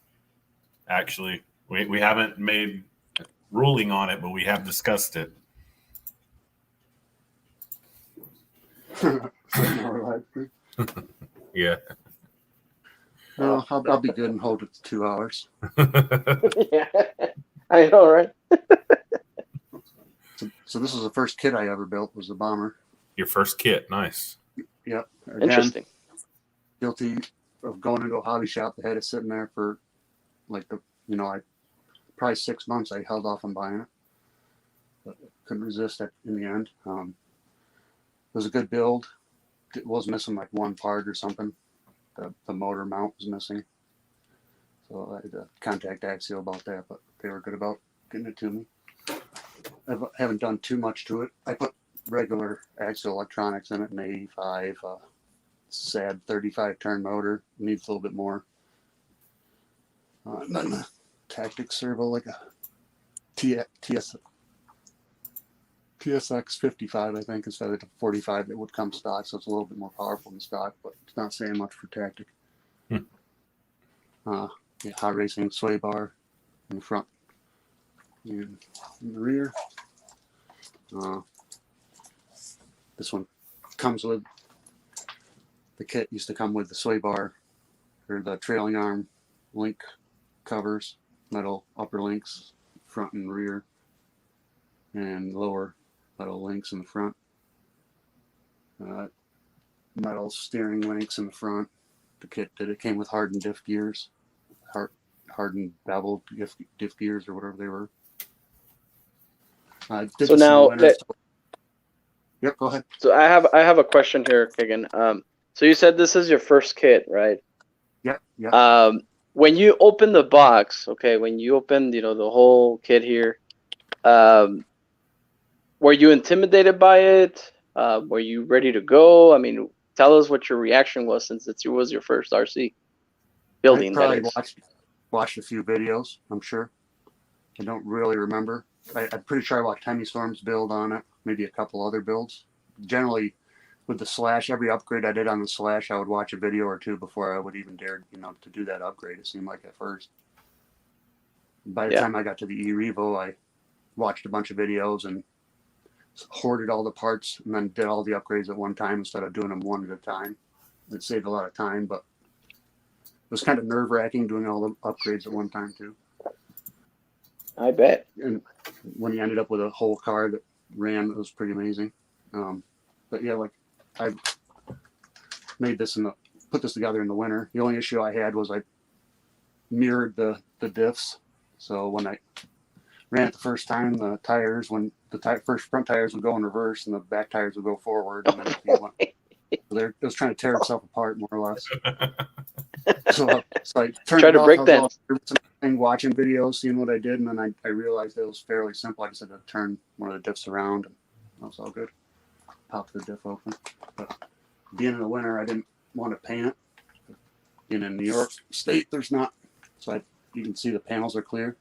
Actually, we haven't made a ruling on it, but we have discussed it. Yeah. No, I'll be good and hold it 2 hours. Yeah, I know, right? So this is the first kit I ever built, was the bomber. Your first kit, nice. Yep. Again, Interesting. Guilty of going into a hobby shop that had it sitting there for probably 6 months. I held off on buying it, but couldn't resist it in the end. It was a good build. It was missing like one part or something. The motor mount was missing, so I had to contact Axial about that, but they were good about getting it to me. I haven't done too much to it. I put regular Axial electronics in it, an 85 sad 35 turn motor. Needs a little bit more. And then the tactic servo, like a TSX 55, I think, instead of the 45 that would come stock, so it's a little bit more powerful than stock, but it's not saying much for tactic. Hot racing sway bar in the front and in the rear. This one comes with, the kit used to come with the sway bar, or the trailing arm link covers, metal upper links, front and rear, and lower metal links in the front. Metal steering links in the front. The kit came with hardened diff gears, hardened beveled diff gears or whatever they were. So now, yep, go ahead. So I have a question here, Kagan. So you said this is your first kit, right? Yep. When you open the box, okay, when you open, the whole kit here, were you intimidated by it? Were you ready to go? I mean, tell us what your reaction was, since it was your first RC building. I probably watched a few videos, I'm sure. I don't really remember. I'm pretty sure I watched Tamiya Storm's build on it, maybe a couple other builds. Generally, with the Slash, every upgrade I did on the Slash, I would watch a video or two before I would even dare, to do that upgrade, it seemed like at first. By the time I got to the E-Revo, I watched a bunch of videos and hoarded all the parts and then did all the upgrades at one time instead of doing them one at a time. It saved a lot of time, but it was kind of nerve-wracking doing all the upgrades at one time too. I bet. And when you ended up with a whole car that ran, it was pretty amazing. But yeah, like I made this put this together in the winter. The only issue I had was I mirrored the diffs. So when I ran it the first time, the tires, when the first front tires would go in reverse and the back tires would go forward. And then it was trying to tear itself apart more or less. So I turned it off. Break I was watching videos, seeing what I did, and then I realized it was fairly simple. I just had to turn one of the diffs around, and that was all good. Pop the diff open. But being in the winter, I didn't want to paint it. Being in New York State, there's not. So you can see the panels are clear.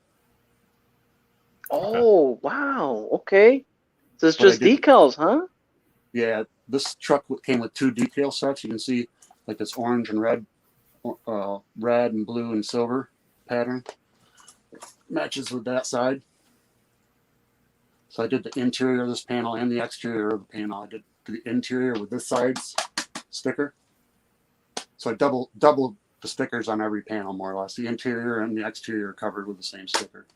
Oh, wow. Okay. So it's just decals, huh? Yeah, this truck came with 2 decal sets. You can see like this orange and red and blue and silver pattern. Matches with that side. So I did the interior of this panel and the exterior of the panel. I did the interior with this side's sticker. So I doubled the stickers on every panel, more or less. The interior and the exterior are covered with the same sticker.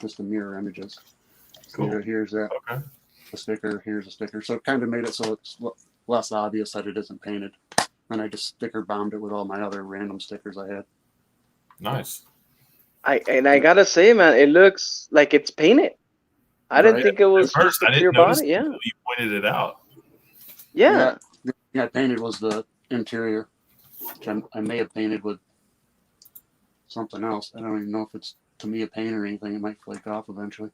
Just the mirror images. Cool. So here's that. Okay. The sticker, here's a sticker. So it kind of made it so it's less obvious that it isn't painted. And I just sticker bombed it with all my other random stickers I had. Nice. I gotta say, man, it looks like it's painted. I didn't think it was first, just a clear body. Yeah. You pointed it out. Yeah. The thing I painted was the interior, which I may have painted with something else. I don't even know if it's Tamiya paint or anything. It might flake off eventually.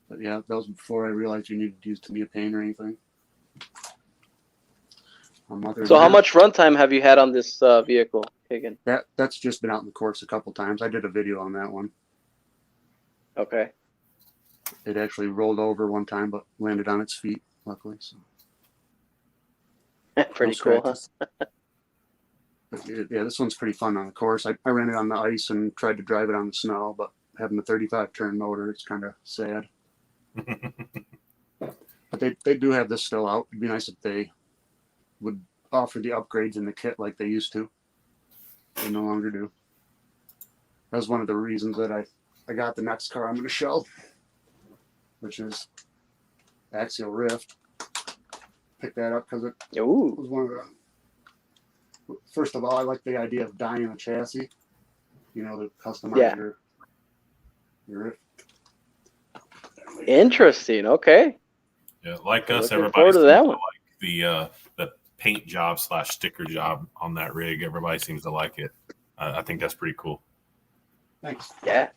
But yeah, that was before I realized you needed to use Tamiya paint or anything. So how much runtime have you had on this vehicle, Kagan? That's just been out in the course a couple times. I did a video on that one. Okay. It actually rolled over one time, but landed on its feet, luckily. So. Pretty cool, huh? Yeah, this one's pretty fun on the course. I ran it on the ice and tried to drive it on the snow, but having the 35 turn motor, it's kind of sad. But they do have this still out. It'd be nice if they would offer the upgrades in the kit like they used to. They no longer do. That was one of the reasons that I got the next car I'm going to show, which is Axial Rift. Picked that up because it was one of the... First of all, I like the idea of dyeing a chassis, to customize your Rift. Interesting. Okay. Yeah, like us, Looking everybody forward to that one. like the paint job / sticker job on that rig. Everybody seems to like it. I think that's pretty cool. Thanks. Yeah.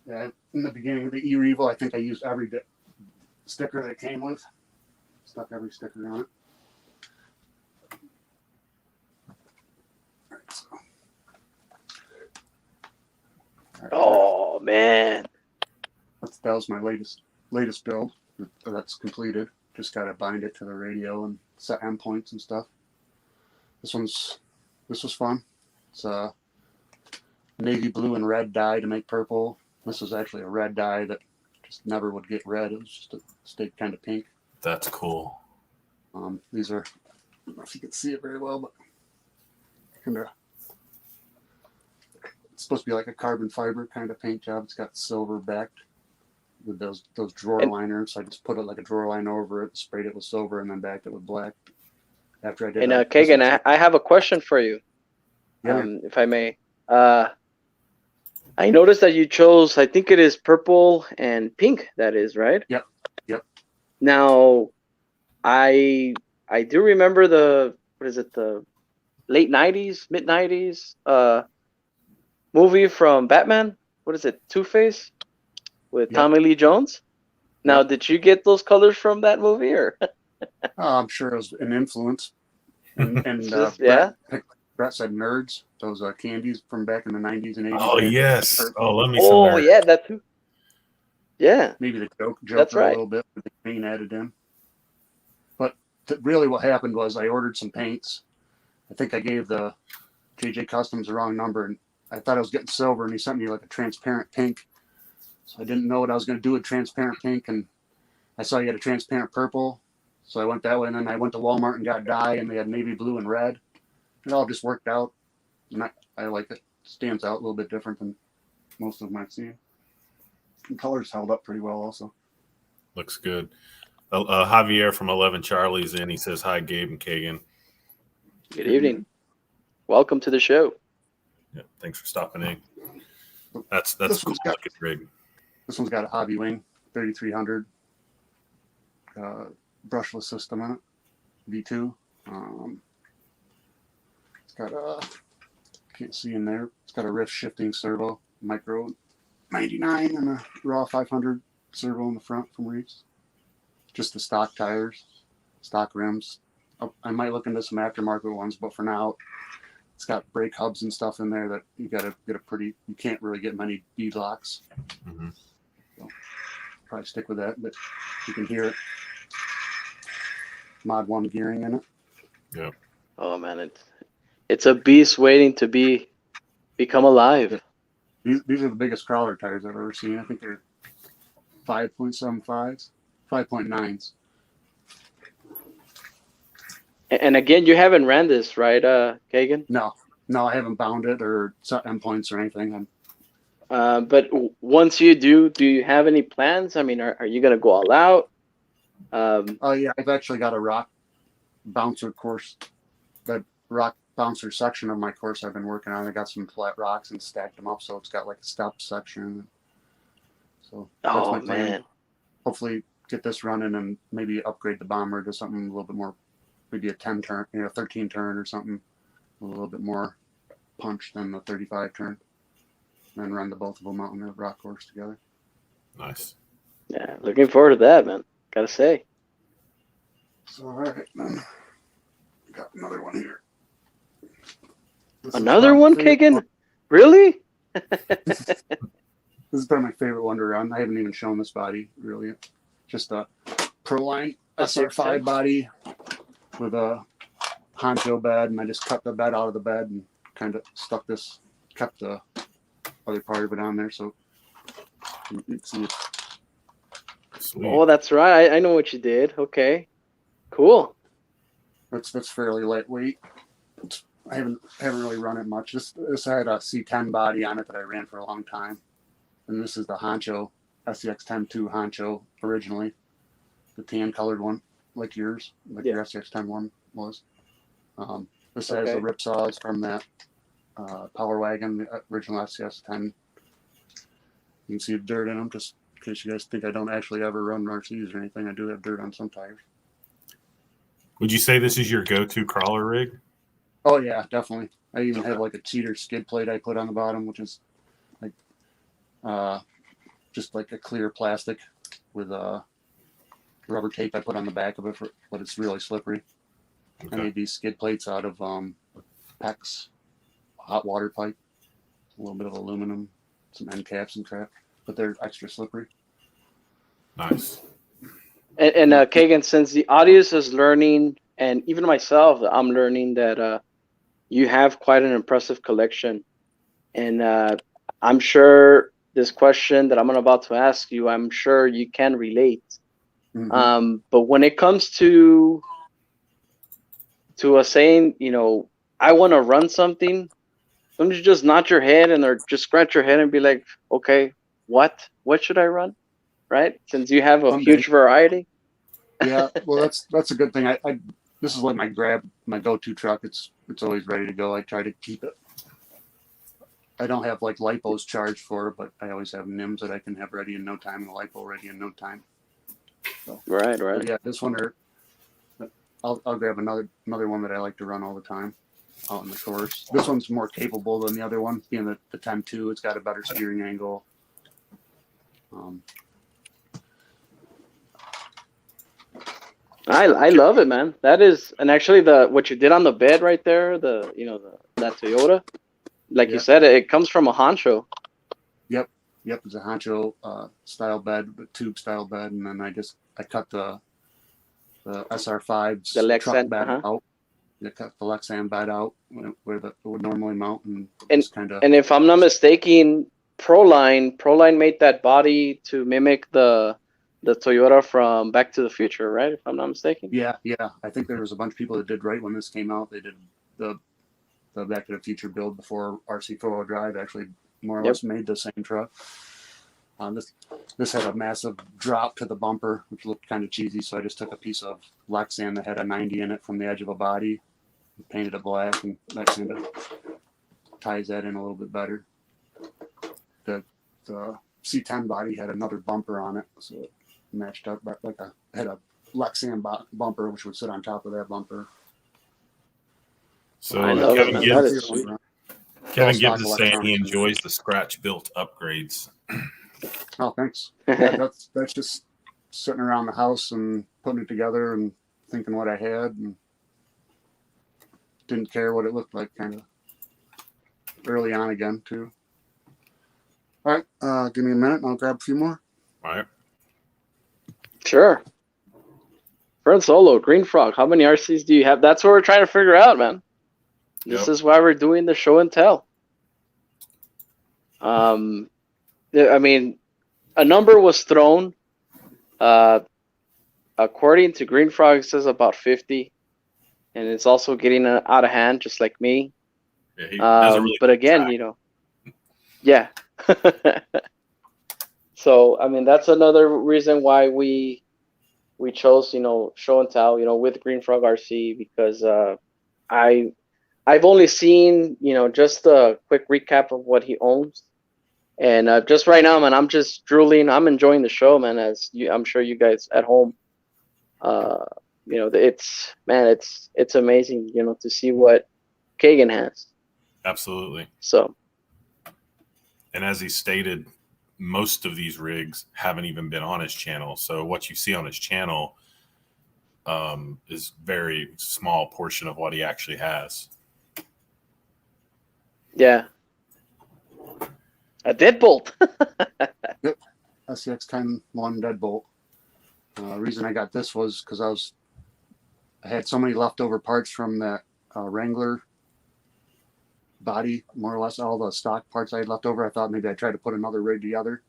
Yeah. In the beginning of the E-Revo, I think I used every sticker that it came with. Stuck every sticker on it. All right, so. All right, Oh man. that was my latest build. That's completed. Just got to bind it to the radio and set endpoints and stuff. This was fun. It's navy blue and red dye to make purple. This was actually a red dye that just never would get red. It was just stayed kind of pink. That's cool. These are, I don't know if you can see it very well, but kind of, it's supposed to be like a carbon fiber kind of paint job. It's got silver backed with those drawer liners. I just put it like a drawer liner over it, sprayed it with silver, and then backed it with black. After I did. And Kagan, I have a question for you, if I may. I noticed that you chose, I think it is purple and pink. That is right. Yep. Now, I do remember the late '90s, mid '90s movie from Batman. What is it, Two-Face, with Tommy Lee Jones? Now, did you get those colors from that movie, or? I'm sure it was an influence. And Brett said nerds, those candies from back in the 90s and 80s. Oh, yes. Oh, let me Oh, yeah, that too. Yeah. Maybe the joke That's right. A little bit with the paint added in. But really what happened was I ordered some paints. I think I gave the JJ Customs the wrong number, and I thought I was getting silver, and he sent me like a transparent pink. So I didn't know what I was going to do with transparent pink, and I saw you had a transparent purple. So I went that way, and then I went to Walmart and got dye, and they had navy blue and red. It all just worked out, and I like it. Stands out a little bit different than most of them I've seen. And colors held up pretty well also. Looks good. Javier from 11 Charlie's in. He says, hi, Gabe and Kagan. Good evening. Welcome to the show. Yeah, thanks for stopping in. That's cool looking rig. This one's got a hobby wing, 3300 brushless system on it, V2. It's got a, can't see in there, it's got a Rift shifting servo, micro 99 and a raw 500 servo in the front from Reeves. Just the stock tires, stock rims. I might look into some aftermarket ones, but for now, it's got brake hubs and stuff in there that you got to get you can't really get many bead locks. Mm-hmm. So probably stick with that, but you can hear it. Mod 1 gearing in it. Yeah. Oh man, it's a beast waiting to become alive. These are the biggest crawler tires I've ever seen. I think they're 5.75s, 5.9s. And again, you haven't ran this, right, Kagan? No, I haven't bound it or set endpoints or anything. But once you do you have any plans? I mean, are you gonna go all out? Oh yeah, I've actually got a rock bouncer course. The rock bouncer section of my course I've been working on. I got some flat rocks and stacked them up, so it's got like a step section. So that's my plan. Man. Hopefully get this running and maybe upgrade the bomber to something a little bit more, maybe a 10 turn, 13 turn or something, a little bit more punch than the 35 turn. And then run the both of them out in the rock course together. Nice. Yeah, looking forward to that, man. Gotta say. So all right, then got another one here. Another one, Kagan? Really? This is probably my favorite one to run. I haven't even shown this body really. Just a Proline Sr5 Body with a Honcho bed, and I just cut the bed out of the bed and kind of stuck this, kept the other part of it on there so you can see it. Sweet. Oh, that's right. I know what you did. Okay, cool. That's fairly lightweight. I haven't really run it much. This had a C10 body on it that I ran for a long time, and this is the Honcho Sdx 10.2 Honcho originally, the tan colored one, like yours, like your Sdx 10.1 was. This has the rip saws from that Power Wagon, the original Sdx 10. You can see the dirt in them, just in case you guys think I don't actually ever run RCs or anything. I do have dirt on some tires. Would you say this is your go-to crawler rig? Oh yeah, definitely. I even have like a cheater skid plate I put on the bottom, which is like just like a clear plastic with rubber tape I put on the back of it, but it's really slippery. Okay. I made these skid plates out of PEX hot water pipe, a little bit of aluminum, some end caps and crap, but they're extra slippery. Nice. And Kagan, since the audience is learning, and even myself, I'm learning that you have quite an impressive collection. And I'm sure this question that I'm about to ask you, I'm sure you can relate. Mm-hmm. But when it comes to a saying, I want to run something, don't you just nod your head or just scratch your head and be like, okay, what should I run? Right? Since you have a huge variety. Yeah, well, that's a good thing. I this is like my go-to truck. It's always ready to go. I try to keep it. I don't have like lipos charged for it, but I always have NIMs that I can have ready in no time and a lipo ready in no time. So, right. Yeah, this one, I'll grab another one that I like to run all the time out in the course. This one's more capable than the other one, being the 10.2. It's got a better steering angle. I love it, man. That is, and actually what you did on the bed right there, that Toyota, like you said, it comes from a Honcho. Yep, it's a Honcho style bed, the tube style bed, and then I cut the SR5's truck bed out cut the Lexan bed out where it would normally mount, and just kind of. And if I'm not mistaken, Proline made that body to mimic the Toyota from Back to the Future, right? If I'm not mistaken. Yeah. I think there was a bunch of people that did right when this came out. They did the Back to the Future build before RC 4-wheel drive actually more or less made the same truck. This had a massive drop to the bumper, which looked kind of cheesy. So I just took a piece of Lexan that had a 90 in it from the edge of a body, painted it black, and that kind of ties that in a little bit better. The C10 body had another bumper on it, so it matched up had a Lexan bumper, which would sit on top of that bumper. So Kevin Gibbs is saying he enjoys the scratch built upgrades. Oh, thanks. Yeah, that's just sitting around the house and putting it together and thinking what I had, and didn't care what it looked like, kind of early on again too. All right, give me a minute and I'll grab a few more. All right. Sure. Fred Solo, Green Frog, how many RCs do you have? That's what we're trying to figure out, man. This is why we're doing the show and tell. I mean, a number was thrown. According to Green Frog, it says about 50. And it's also getting out of hand, just like me. Yeah, but again, yeah. So, I mean, that's another reason why we chose, show and tell, with Green Frog RC, because I've only seen, just a quick recap of what he owns. And just right now, man, I'm just drooling. I'm enjoying the show, man, I'm sure you guys at home. It's amazing, to see what Kagan has. Absolutely. So. And as he stated, most of these rigs haven't even been on his channel. So what you see on his channel is very small portion of what he actually has. Yeah. A deadbolt. Yep. SCX 10-1 deadbolt. The reason I got this was because I had so many leftover parts from that Wrangler body, more or less all the stock parts I had left over. I thought maybe I'd try to put another rig together.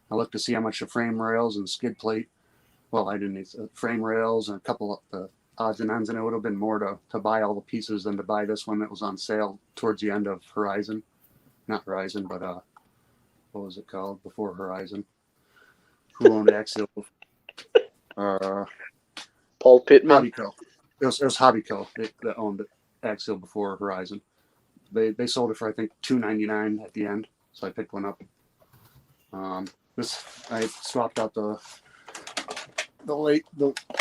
I looked to see how much the frame rails and skid plate. Well, I didn't need frame rails and a couple of the odds and ends, and it would have been more to buy all the pieces than to buy this one that was on sale towards the end of Horizon. Not Horizon, but what was it called before Horizon? Who owned Axial? Paul Pittman. Hobbyco. It was Hobbyco that owned Axial before Horizon. They sold it for I think $2.99 at the end, so I picked one up. This I swapped out the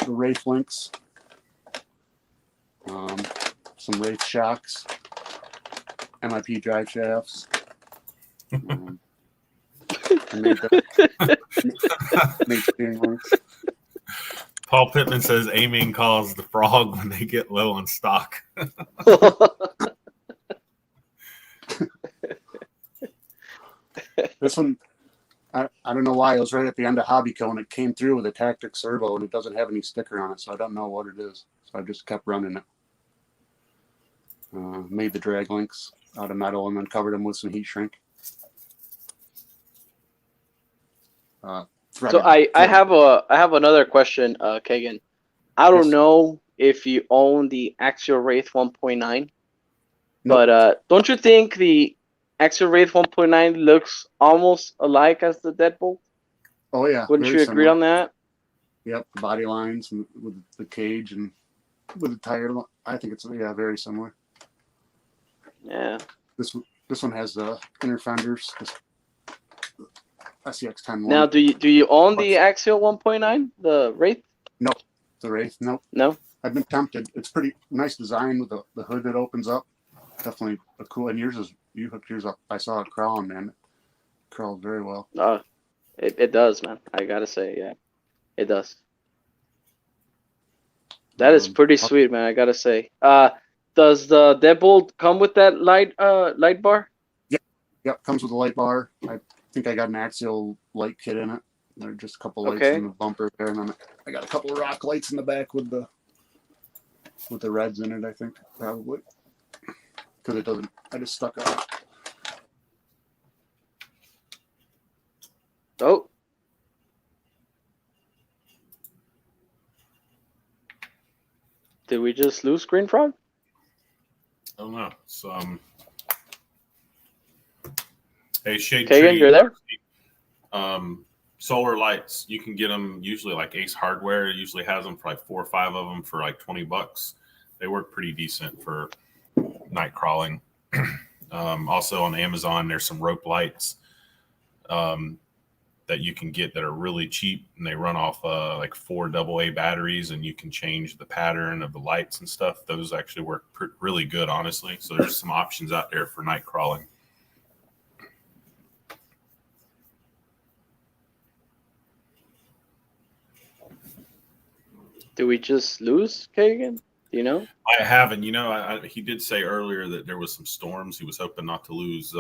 Wraith links, some Wraith shocks, MIP drive shafts. Made steering links. Paul Pittman says aiming calls the frog when they get low on stock. This one, I don't know why. It was right at the end of Hobbyco, and it came through with a Tactic servo, and it doesn't have any sticker on it, so I don't know what it is. So I just kept running it. Made the drag links out of metal and then covered them with some heat shrink. So I have another question, Kagan. I don't know if you own the Axial Wraith 1.9, but don't you think the Axial Wraith 1.9 looks almost alike as the deadbolt? Oh yeah, wouldn't you agree on that? Yep, the body lines with the cage and with the tire. I think it's very similar. Yeah. This one has the inner fenders. SCX 10-1. Now, do you own the Axial 1.9, the Wraith? No, the Wraith. Nope. No. I've been tempted. It's pretty nice design with the hood that opens up. Definitely a cool. And you hooked yours up. I saw it crawling, man. It crawled very well. It does, man. I gotta say, yeah, it does. That is pretty sweet, man. I gotta say. Does the deadbolt come with that light bar? Yep, comes with a light bar. I think I got an Axial light kit in it. There are just a couple lights in the bumper there, and then I got a couple of rock lights in the back with the with the reds in it, I think, probably. Because it doesn't, I just stuck on. Oh. Did we just lose Green Frog? I don't know. So, hey, Shade Kagan, Tree. you're there? Solar lights. You can get them usually like Ace Hardware. It usually has them for like 4 or 5 of them for like $20. They work pretty decent for night crawling. Also on Amazon, there's some rope lights that you can get that are really cheap, and they run off like 4 AA batteries, and you can change the pattern of the lights and stuff. Those actually work really good, honestly. So there's some options out there for night crawling. Did we just lose Kagan? Do you know? I haven't. You know, he did say earlier that there was some storms. He was hoping not to lose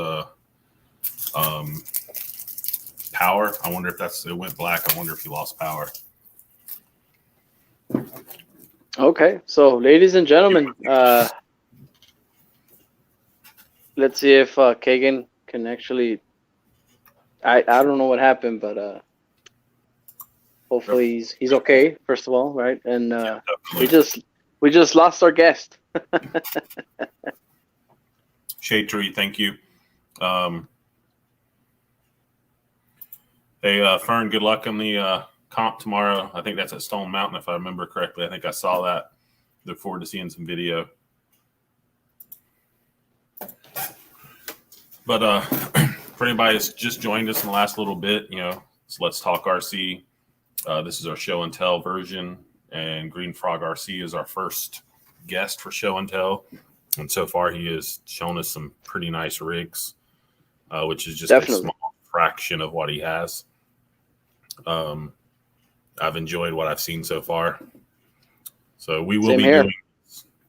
power. I wonder if it went black. I wonder if he lost power. Okay, so ladies and gentlemen, let's see if Kagan can actually. I don't know what happened, but hopefully he's okay. First of all, right? And we just lost our guest. Shade Tree, thank you. Hey, Fern, good luck on the comp tomorrow. I think that's at Stone Mountain, if I remember correctly. I think I saw that. Look forward to seeing some video. But for anybody that's just joined us in the last little bit, you know, it's Let's Talk RC. This is our show and tell version, and Green Frog RC is our first guest for show and tell. And so far, he has shown us some pretty nice rigs, which is just Definitely a small fraction of what he has. I've enjoyed what I've seen so far. So we will Same be here. doing,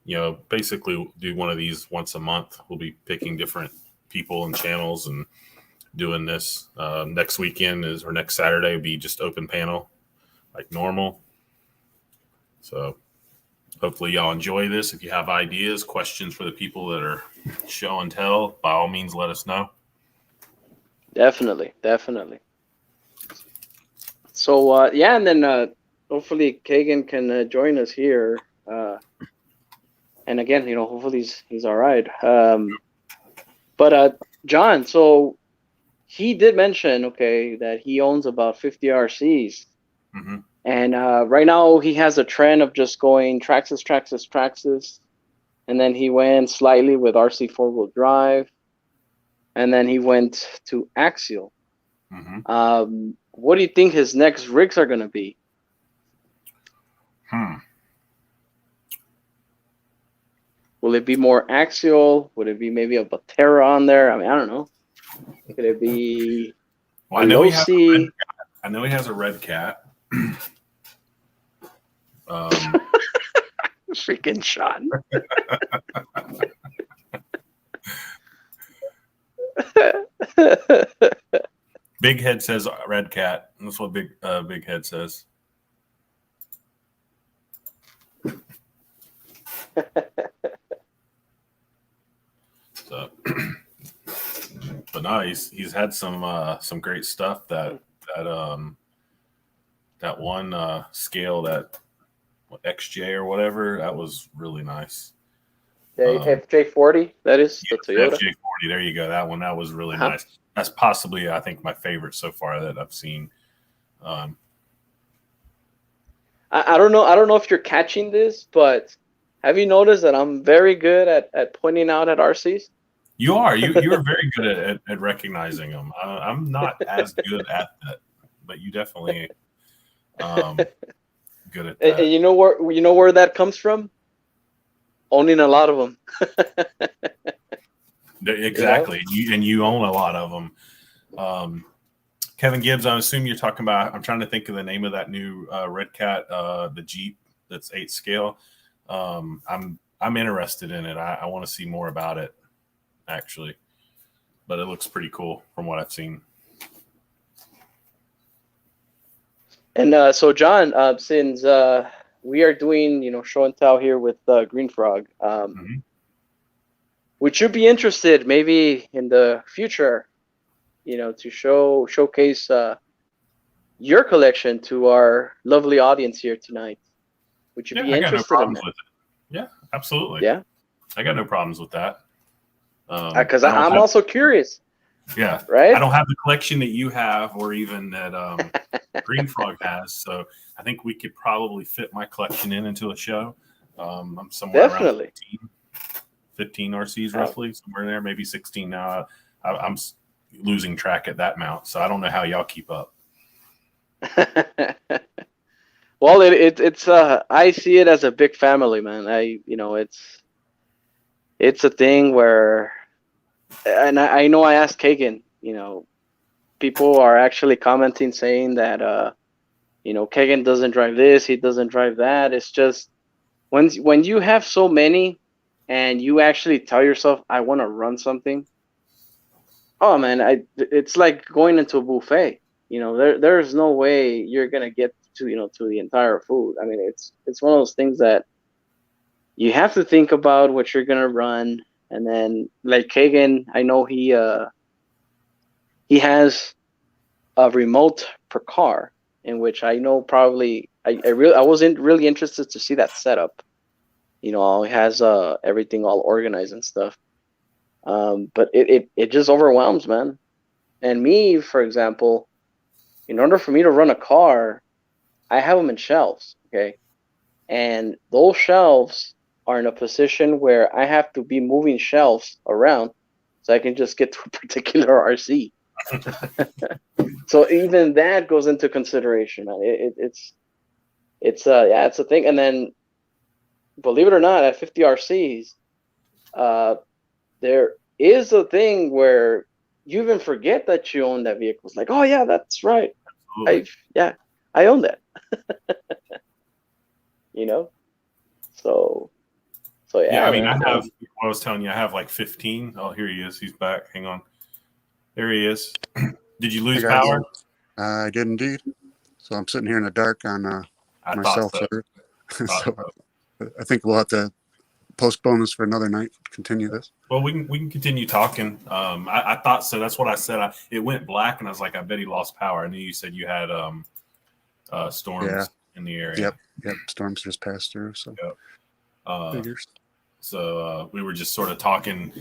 you know, basically do one of these once a month. We'll be picking different people and channels and doing this. Next weekend or next Saturday will be just open panel like normal. So hopefully y'all enjoy this. If you have ideas, questions for the people that are show and tell, by all means, let us know. Definitely. So yeah, and then hopefully Kagan can join us here. And again, you know, hopefully he's all right. But John, so he did mention, okay, that he owns about 50 RCs. Mm-hmm. And right now he has a trend of just going Traxxas. And then he went slightly with RC 4-wheel drive. And then he went to Axial. Mm-hmm. What do you think his next rigs are going to be? Will it be more Axial? Would it be maybe a Vaterra on there? I mean, I don't know. Could it be Well, I know he has a red cat. Freaking Sean. Big Head says red cat. That's what Big Head says. So, but no, he's had some great stuff. That one scale, that XJ or whatever, that was really nice. FJ40, that is the Toyota. FJ40, there you go. That was really nice. That's possibly, I think, my favorite so far that I've seen. I don't know if you're catching this, but have you noticed that I'm very good at pointing out at RCs? You are. You are very good at recognizing them. I'm not as good at that, but you definitely good at that. And you know where that comes from? Owning a lot of them. Exactly. You know? You own a lot of them. Kevin Gibbs, I assume you're talking about, I'm trying to think of the name of that new Red Cat, the Jeep that's 8 scale. I'm interested in it. I want to see more about it, actually. But it looks pretty cool from what I've seen. And so, John, since we are doing, show and tell here with Green Frog. Mhm. Would you be interested maybe in the future, to showcase your collection to our lovely audience here tonight? Would you Yeah, be I got no interested in problems that? with it. Yeah, absolutely. Yeah, I got no problems with that. because I don't I'm have, also curious, yeah, I right? don't have the collection that you have, or even that Green Frog has. So I think we could probably fit my collection into a show. I'm somewhere around Definitely. 15 RCs roughly, somewhere in there, maybe 16 now. I'm losing track at that amount, so I don't know how y'all keep up. Well, it's I see it as a big family, man. It's a thing where, and I know I asked Kagan, people are actually commenting saying that Kagan doesn't drive this, he doesn't drive that. It's just when you have so many and you actually tell yourself I want to run something. Oh man, it's like going into a buffet. There's no way you're gonna get to the entire food. I mean, it's one of those things that you have to think about what you're gonna run, and then like Kagan, I know he has a remote per car, in which I know probably I wasn't really interested to see that setup. He has everything all organized and stuff. But it just overwhelms, man. And me, for example, in order for me to run a car, I have them in shelves, okay? And those shelves are in a position where I have to be moving shelves around so I can just get to a particular RC. So even that goes into consideration, man. It's it's a thing. And then believe it or not, at 50 RCs, there is a thing where you even forget that you own that vehicle. It's like, oh yeah, that's right. Absolutely. I own that. you know? So Yeah, yeah, I mean, I man. have. I was telling you, I have like 15. Oh, here he is. He's back. Hang on. There he is. Did you lose Hey guys, power? I did indeed. So I'm sitting here in the dark on I my thought cell so. server. Thought So so. I think we'll have to postpone this for another night. Continue this. Well, we can continue talking. I thought so. That's what I said. It went black, and I was like, I bet he lost power. I knew you said you had storms Yeah. in the area. Yep. Storms just passed through, so Yep. figures. So we were just sort of talking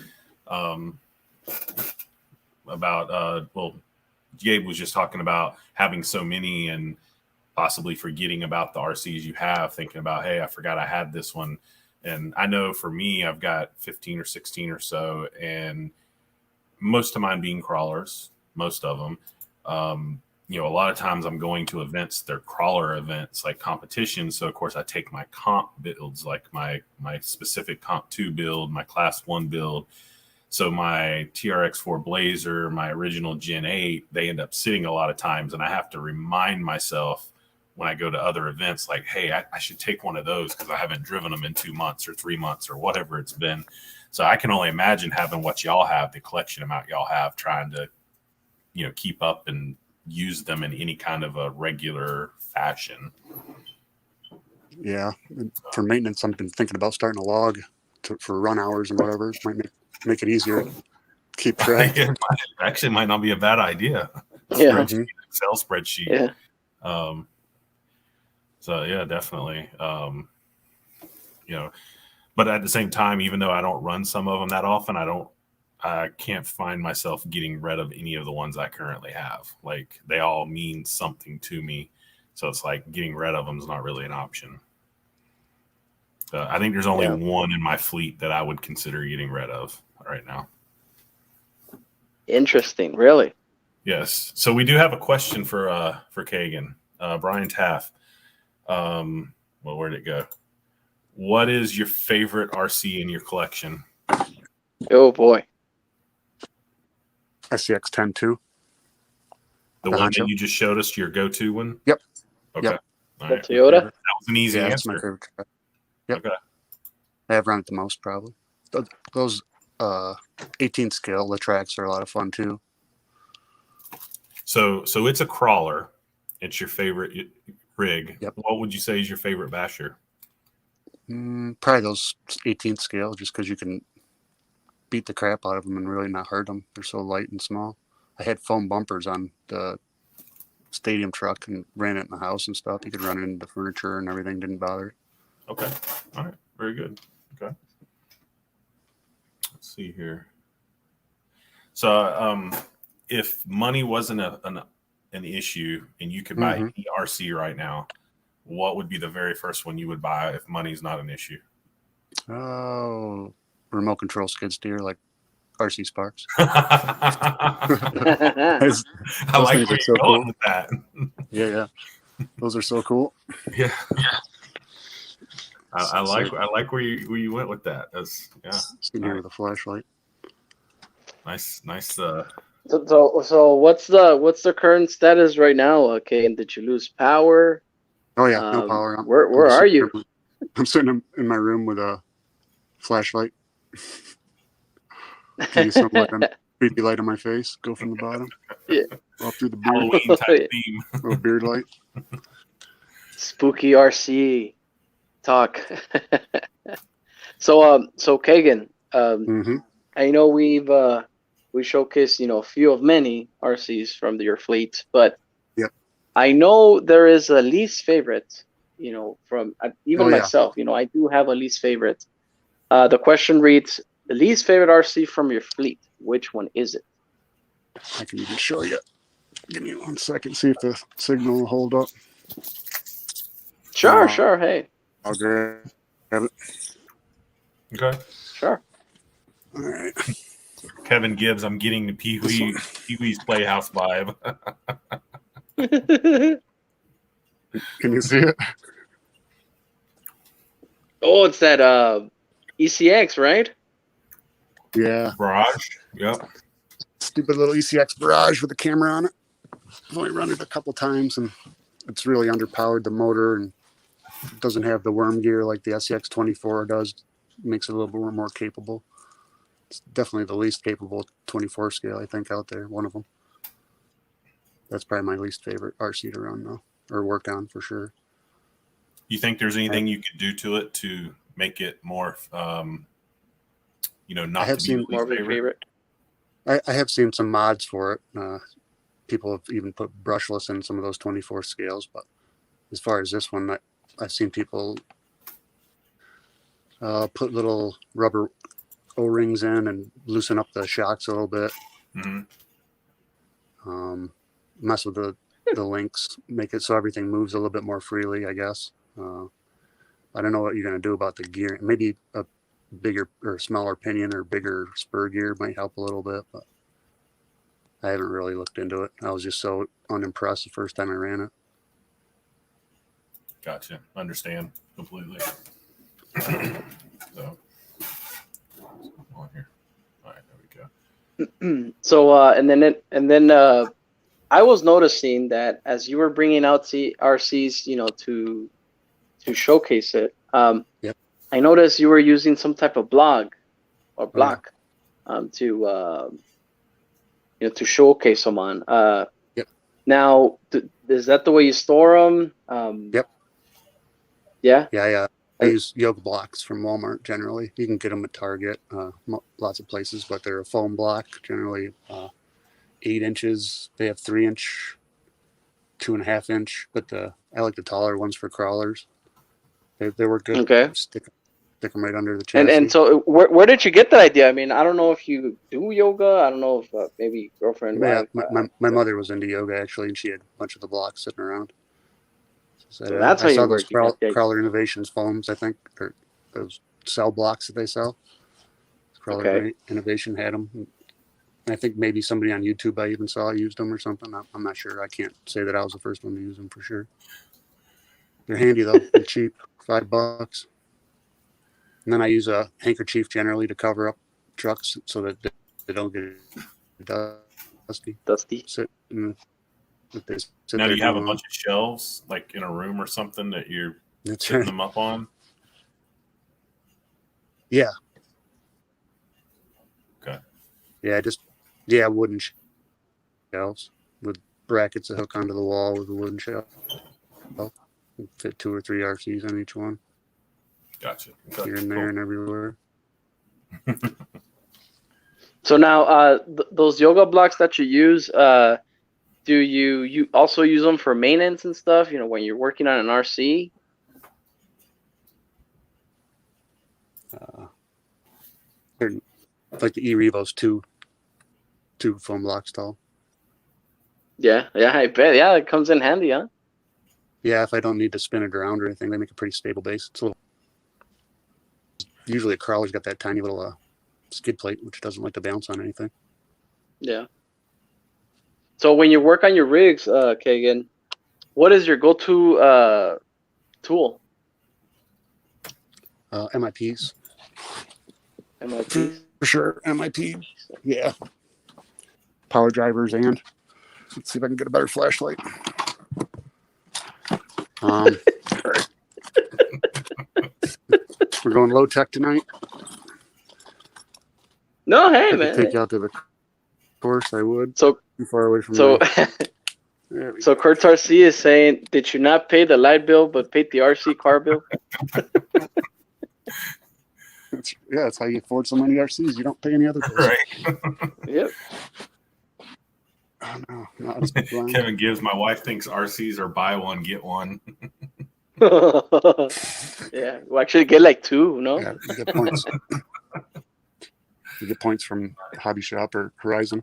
about well, Gabe was just talking about having so many and possibly forgetting about the RCs you have, thinking about, hey, I forgot I had this one. And I know for me, I've got 15 or 16 or so, and most of mine being crawlers, most of them. A lot of times I'm going to events, they're crawler events, like competitions. So of course I take my comp builds, like my specific comp 2 build, my class 1 build. So my TRX4 Blazer, my original Gen 8, they end up sitting a lot of times, and I have to remind myself when I go to other events, like, hey, I should take one of those because I haven't driven them in 2 months or 3 months or whatever it's been. So I can only imagine having what y'all have, the collection amount y'all have, trying to, keep up and use them in any kind of a regular fashion. Yeah. For maintenance, I've been thinking about starting a log for run hours and whatever. Might make it easier to keep track. It actually might not be a bad idea. Yeah. Spreadsheet, Excel spreadsheet. Yeah. So yeah, definitely. But at the same time, even though I don't run some of them that often, I can't find myself getting rid of any of the ones I currently have. Like, they all mean something to me. So it's like getting rid of them is not really an option. I think there's only one in my fleet that I would consider getting rid of right now. Interesting, really. Yes. So we do have a question for Kagan. Brian Taff. Well, where'd it go? What is your favorite RC in your collection? Oh boy. SCX 10-2. The one that you just showed us, your go-to one? Yep. Okay. Yep. All The right. Toyota? That was an easy That's my answer. favorite truck. Yep. Okay. I have run it the most, probably. Those 18 scale, the tracks are a lot of fun too. So it's a crawler. It's your favorite rig. Yep. What would you say is your favorite basher? Probably those 18th scale, just because you can beat the crap out of them and really not hurt them. They're so light and small. I had foam bumpers on the stadium truck and ran it in the house and stuff. You could run it into the furniture and everything. Didn't bother it. Okay. All right. Very good. Okay. Let's see here. So, if money wasn't an issue and you could buy any RC right now, what would be the very first one you would buy if money's not an issue? Oh, remote control skid steer like RC Sparks. I Those like things where are you're so going cool. with that. Yeah. Those are so cool. Yeah. I like where you went with that. That's Sitting here with a flashlight. nice. So what's the current status right now? Okay, and did you lose power? Oh yeah, no power. Where are you? I'm sitting in my room with a flashlight. Give you some creepy light on my face. Go from the bottom. Yeah. Up through the beard. Halloween type theme. Little beard light. Spooky RC talk. So Kagan, I know we showcased a few of many RCs from your fleet, but yep. I know there is a least favorite. From even myself. I do have a least favorite. The question reads: the least favorite RC from your fleet. Which one is it? I can even show you. Give me 1 second. See if the signal will hold up. Sure. Hey. I'll grab it. Okay. Sure. All right. Kevin Gibbs, I'm getting the Pee Wee's Playhouse vibe. Can you see it? Oh, it's that ECX, right? Yeah. Barrage. Yep. Stupid little ECX Barrage with a camera on it. I've only run it a couple times, and it's really underpowered, the motor, and it doesn't have the worm gear like the SCX 24 does. It makes it a little bit more capable. It's definitely the least capable 24 scale, I think, out there. One of them. That's probably my least favorite RC to run, though, or work on for sure. You think there's anything you could do to it to make it more, not to be more of your favorite? I have seen some mods for it. People have even put brushless in some of those 24 scales, but as far as this one, I've seen people put little rubber O-rings in and loosen up the shocks a little bit. Mess with the links, make it so everything moves a little bit more freely, I guess. I don't know what you're going to do about the gear. Maybe a bigger or smaller pinion or bigger spur gear might help a little bit, but I haven't really looked into it. I was just so unimpressed the first time I ran it. Gotcha. Understand completely. So, on here. All right, there we go. So, and then I was noticing that as you were bringing out RCs, to showcase it, yep. I noticed you were using some type of block to showcase them on. Yep. Now, is that the way you store them? Yep. Yeah. Yeah. I use yoga blocks from Walmart generally. You can get them at Target, lots of places, but they're a foam block, generally 8 inches. They have 3-inch, 2.5-inch, but I like the taller ones for crawlers. They work good. Okay. Stick them right under the chassis. And so where did you get that idea? I mean, I don't know if you do yoga. I don't know if maybe girlfriend. Yeah, wife, my mother was into yoga actually, and she had a bunch of the blocks sitting around. So that's how you work. Crawler Innovations foams, I think, or those cell blocks that they sell. Crawler Innovation had them. And I think maybe somebody on YouTube I even saw used them or something. I'm not sure. I can't say that I was the first one to use them for sure. They're handy though. They're cheap, $5. And then I use a handkerchief generally to cover up trucks so that they don't get dusty. Now, do you have a bunch of shelves, like in a room or something, that you're setting them up on? Yeah. Okay. Yeah, wooden shelves with brackets that hook onto the wall with a wooden shelf. Fit 2 or 3 RCs on each one, Gotcha. here and there and everywhere. So now, those yoga blocks that you use, do you also use them for maintenance and stuff? When you're working on an RC. They're like the E-Revo's two foam blocks tall. Yeah, I bet. Yeah, it comes in handy, huh? Yeah, if I don't need to spin it around or anything, they make a pretty stable base. It's a little. Usually a crawler's got that tiny little skid plate, which doesn't like to bounce on anything. Yeah. So when you work on your rigs, Kagan, what is your go-to tool? MIPs. MIPs. For sure. MIP. Yeah. Power drivers and let's see if I can get a better flashlight. We're going low tech tonight. No, hey I could man. take you out to the course. I would. So Too far away from. so There we so go. Kurt RC is saying, did you not pay the light bill but paid the RC car bill? That's how you afford so many RCs. You don't pay any other bills. Right. Yep. Oh, no, not as blind. Kevin Gibbs, my wife thinks RCs are buy one, get one. Yeah, we actually get like 2, no? Yeah, you get points. You get points from Hobby Shop or Horizon.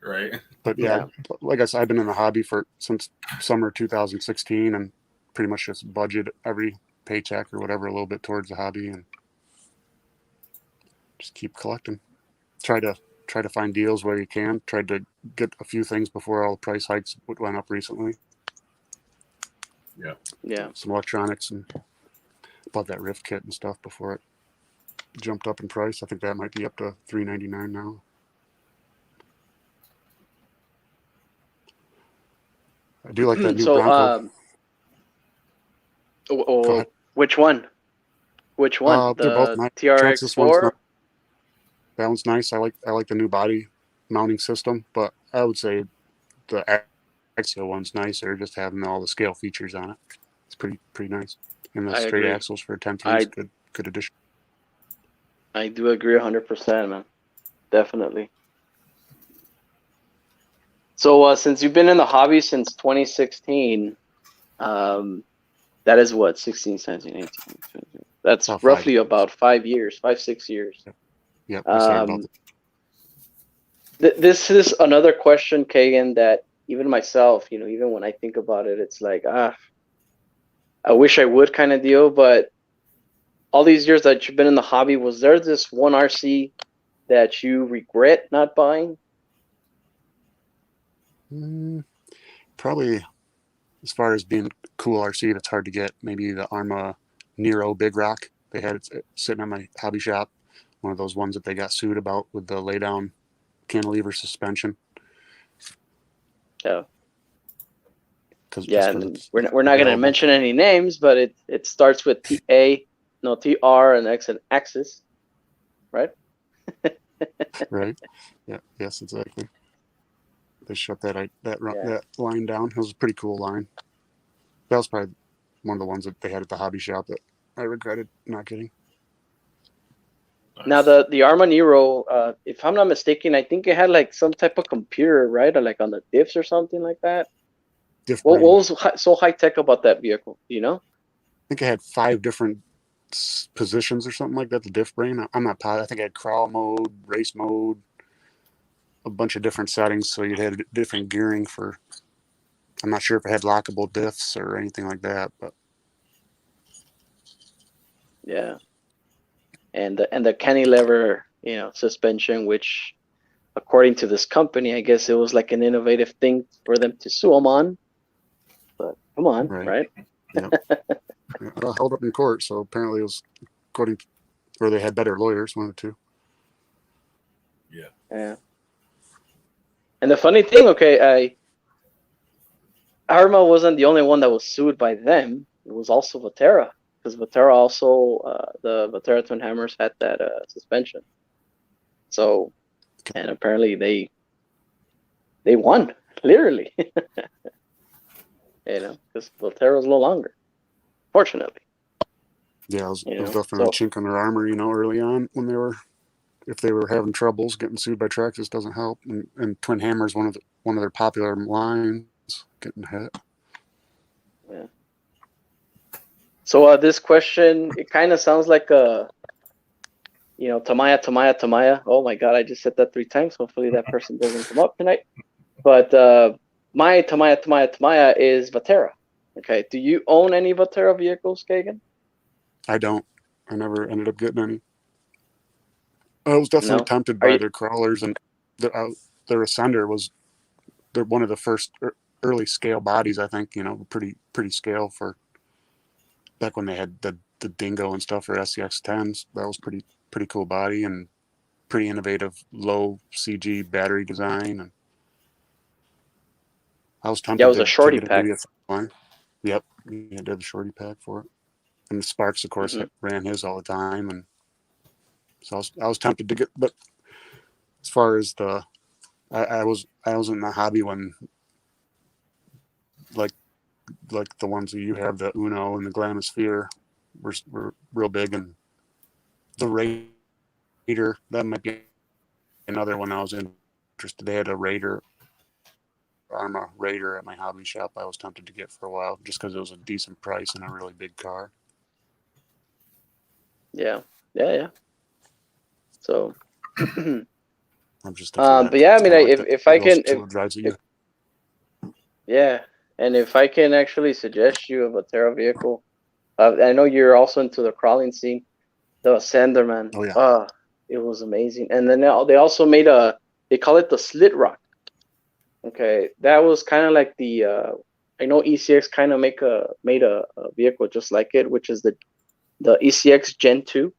Right. But yeah, like I said, I've been in the hobby since summer 2016 and pretty much just budget every paycheck or whatever a little bit towards the hobby and just keep collecting. Try to find deals where you can. Tried to get a few things before all the price hikes went up recently. Yeah. Some electronics and bought that Rift kit and stuff before it jumped up in price. I think that might be up to $399 now. I do like that new Bronco. Go ahead. Which one? Which one? They're both The nice. TRX This one's 4? not- That one's nice. I like the new body mounting system, but I would say the Axial one's nicer, just having all the scale features on it. It's pretty nice. And the I straight agree. axles for 10.3 is good addition. I do agree 100%, man. Definitely. So since you've been in the hobby since 2016, that is what, 16, 17, 18, 19. That's About roughly about 5 years, 5-6 years. Yep. I started about This is another question, Kagan, that even myself, even when I think about it, it's like, I wish I would kind of deal. But all these years that you've been in the hobby, was there this one RC that you regret not buying? probably as far as being cool RC that's hard to get, maybe the Arma Nero Big Rock. They had it sitting at my hobby shop. One of those ones that they got sued about with the lay down cantilever suspension. Yeah. Yeah, And we're not going to mention any names, but it starts with TR and X and axis, right? Right. Yeah. Yes, exactly. They shut that line down. It was a pretty cool line. That was probably one of the ones that they had at the hobby shop that I regretted not getting. Nice. Now the Arma Nero, if I'm not mistaken, I think it had like some type of computer, right? Or like on the diffs or something like that. What was so high tech about that vehicle? Do you know? I think it had 5 different positions or something like that. The diff brain. I'm not positive. I think it had crawl mode, race mode, a bunch of different settings. So you had different gearing for. I'm not sure if it had lockable diffs or anything like that, but yeah. And the cantilever, suspension, which, according to this company, I guess it was like an innovative thing for them to sue them on. But come on, right? Yep. Well, held up in court, so apparently it was according, or they had better lawyers, one of the two. Yeah. And the funny thing, Arma wasn't the only one that was sued by them. It was also Vaterra, because Vaterra also, the Vaterra Twin Hammers had that suspension. So, and apparently they won, literally. because Vaterra's no longer, fortunately. Yeah, it was You know, definitely so a chink in their armor, early on when if they were having troubles getting sued by Traxxas doesn't help. And Twin Hammer's one of their popular lines getting hit. yeah. So this question, it kind of sounds like a, Tamiya. Oh my God, I just said that 3 times. Hopefully that person doesn't come up tonight. But my Tamiya is Vaterra. Okay. Do you own any Vaterra vehicles, Kagan? I don't. I never ended up getting any. I was definitely No. tempted Are by you? their crawlers, and their Ascender was one of the first early scale bodies. I think pretty scale for back when they had the Dingo and stuff for SCX10s. That was pretty cool body and pretty innovative low CG battery design. And I was Yeah, it tempted was a to shorty get a pack. WF one. Yep, he did the shorty pack for it. And Sparks, of course, Hmm. ran his all the time, and so I was tempted to get. But as far as I was in the hobby when like the ones that you have, the Uno and the Glamisphere, were real big, and the Raider, that might be another one I was interested. They had a Raider. I'm a Raider at my hobby shop. I was tempted to get for a while just because it was a decent price and a really big car. Yeah. Yeah. So, I'm just thinking that but yeah, I it's mean, kind of like if I those can, two drives that if you. yeah, and if I can actually suggest you a Vaterra vehicle, I know you're also into the crawling scene. The Sanderman, Oh yeah, it was amazing. And then they also made they call it the Slit Rock. Okay, that was kind of like the I know ECX kind of made a vehicle just like it, which is the ECX Gen 2.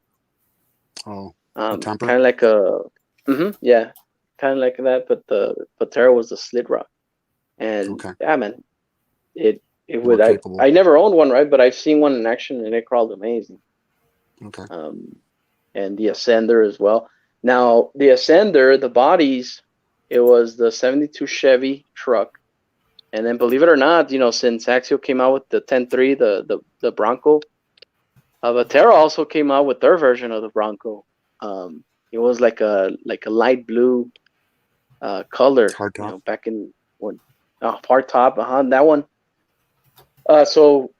oh the temper. Kind of like yeah, kind of like that, but the Vaterra was the Slit Rock. And Okay, yeah, man, it more would capable. I never owned one, right? But I've seen one in action and it crawled amazing. Okay, Um, and the Ascender as well. Now the Ascender, the bodies, it was the '72 Chevy truck, and then believe it or not, since Axial came out with the 10.3, the Bronco, Vaterra also came out with their version of the Bronco. It was like a light blue color, hard top. back in when hard top, that one. So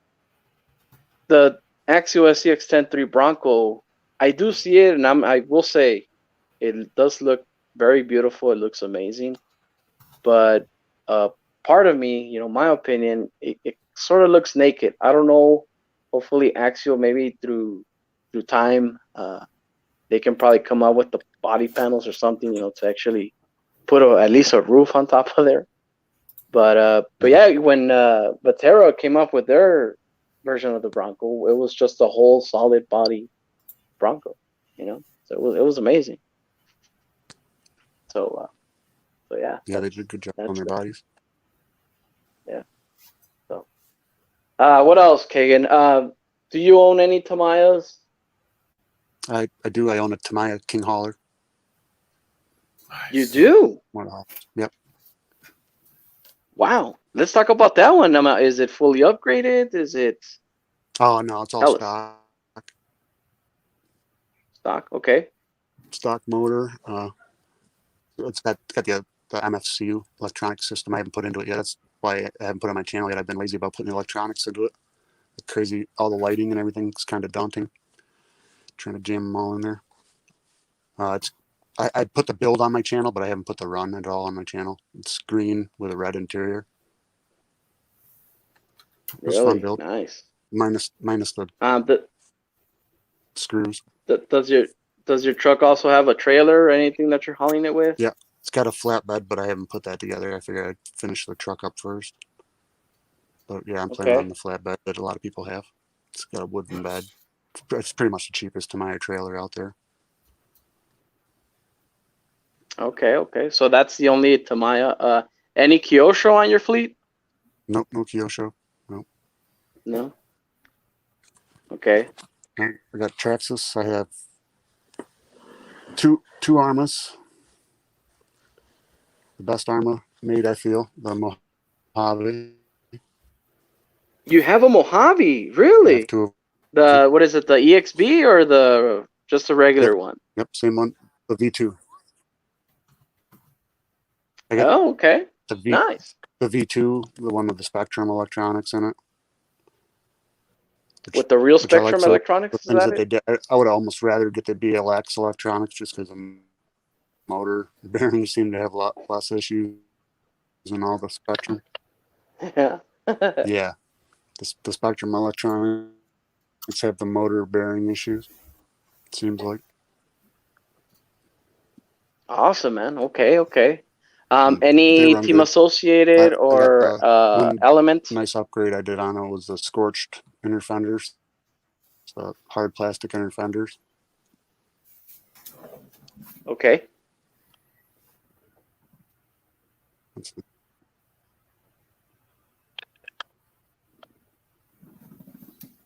the Axial SCX 10.3 Bronco, I do see it, and I will say it does look very beautiful. It looks amazing, but part of me, my opinion, it sort of looks naked. I don't know. Hopefully, Axial maybe through time, they can probably come up with the body panels or something, to actually put at least a roof on top of there. But Mhm. yeah, when Vaterra came up with their version of the Bronco, it was just a whole solid body Bronco, So it was amazing. So yeah, Yeah, they did a good job on that's their that. bodies. Yeah. So what else, Kagan? Do you own any Tamiyas? I do. I own a Tamiya King Hauler. You Nice. do? One of the haulers. Yep. Wow. Let's talk about that one. Is it fully upgraded? Is it? Oh no, it's all Tell us. stock. Stock. Okay. Stock motor. It's got the MFCU electronic system. I haven't put into it yet. That's why I haven't put it on my channel yet. I've been lazy about putting electronics into it. Crazy, all the lighting and everything is kind of daunting. Trying to jam them all in there. It's I put the build on my channel, but I haven't put the run at all on my channel. It's green with a red interior. It was a fun Really build, nice. minus the The, screws. does your truck also have a trailer or anything that you're hauling it with? Yeah, it's got a flatbed, but I haven't put that together. I figured I'd finish the truck up first. But yeah, I'm planning on Okay. the flatbed that a lot of people have. It's got a wooden bed. It's pretty much the cheapest Tamiya trailer out there. Okay. So that's the only Tamiya. Any Kyosho on your fleet? Nope, no Kyosho. Nope. No. Okay. I got Traxxas. I have two Armas. The best Arma made, I feel. The Mojave. You have a Mojave, I really? have two. The what is it? The EXB or the just a regular one? Yep, same one. The V2. I got Oh, okay. the Nice. V2, the one with the Spectrum electronics in it. With the real Which I like. Spectrum So the electronics, is things that that they it? did, I would almost rather get the BLX electronics just because the motor bearings seem to have a lot less issues than all the Spectrum. Yeah. Yeah, the Spectrum electronics have the motor bearing issues. It seems like. Awesome, man. Okay, okay. They Any run team good. associated I got or the one element? nice upgrade I did on it was the scorched inner fenders, the hard plastic inner fenders. Okay. That's-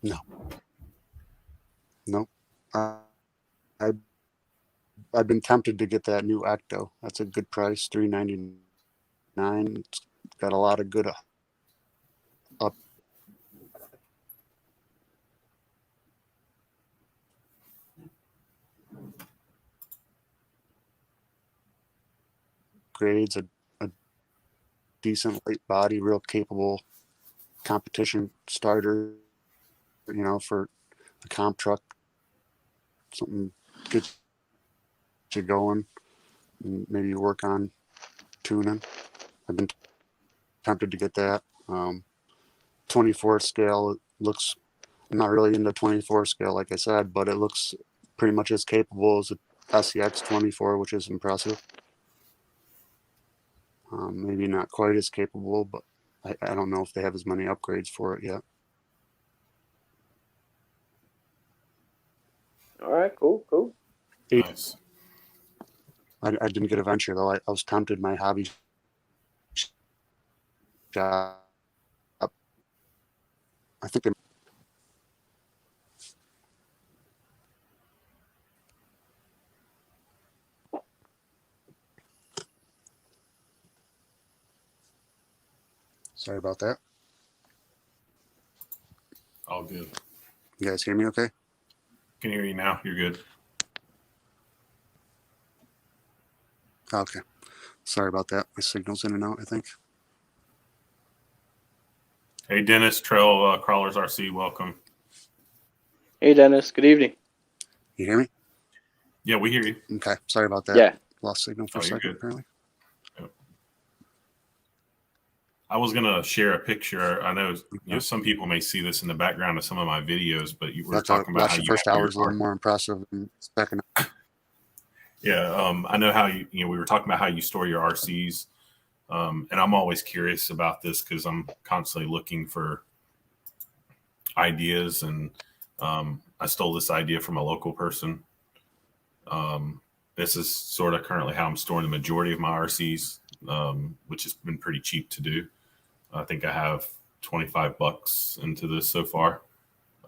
No, no. I I've been tempted to get that new Ecto. That's a good price, $399. It's got a lot of good upgrades, a decent weight body, real capable competition starter. For a comp truck, something get you going, and maybe work on tuning. I've been tempted to get that. 24 scale, it looks. I'm not really into 24 scale, like I said, but it looks pretty much as capable as a SEX 24, which is impressive. Maybe not quite as capable, but I don't know if they have as many upgrades for it yet. All right, cool, cool. Nice. I didn't get a venture though. I was tempted. My hobby shop. I think they. Sorry about that. All good. You guys hear me okay? Can hear you now. You're good. Okay. Sorry about that. My signal's in and out, I think. Hey, Dennis, Trail Crawlers RC, welcome. Hey, Dennis. Good evening. You hear me? Yeah, we hear you. Okay. Sorry about that. Yeah. Lost signal for a you're second, good. apparently. I was gonna share a picture. I know some people may see this in the background of some of my videos, but you were talking about how the you first have hour your is a little more impressive than the second. Yeah, I know how we were talking about how you store your RCs, and I'm always curious about this because I'm constantly looking for ideas, and I stole this idea from a local person. This is sort of currently how I'm storing the majority of my RCs, which has been pretty cheap to do. I think I have $25 into this so far.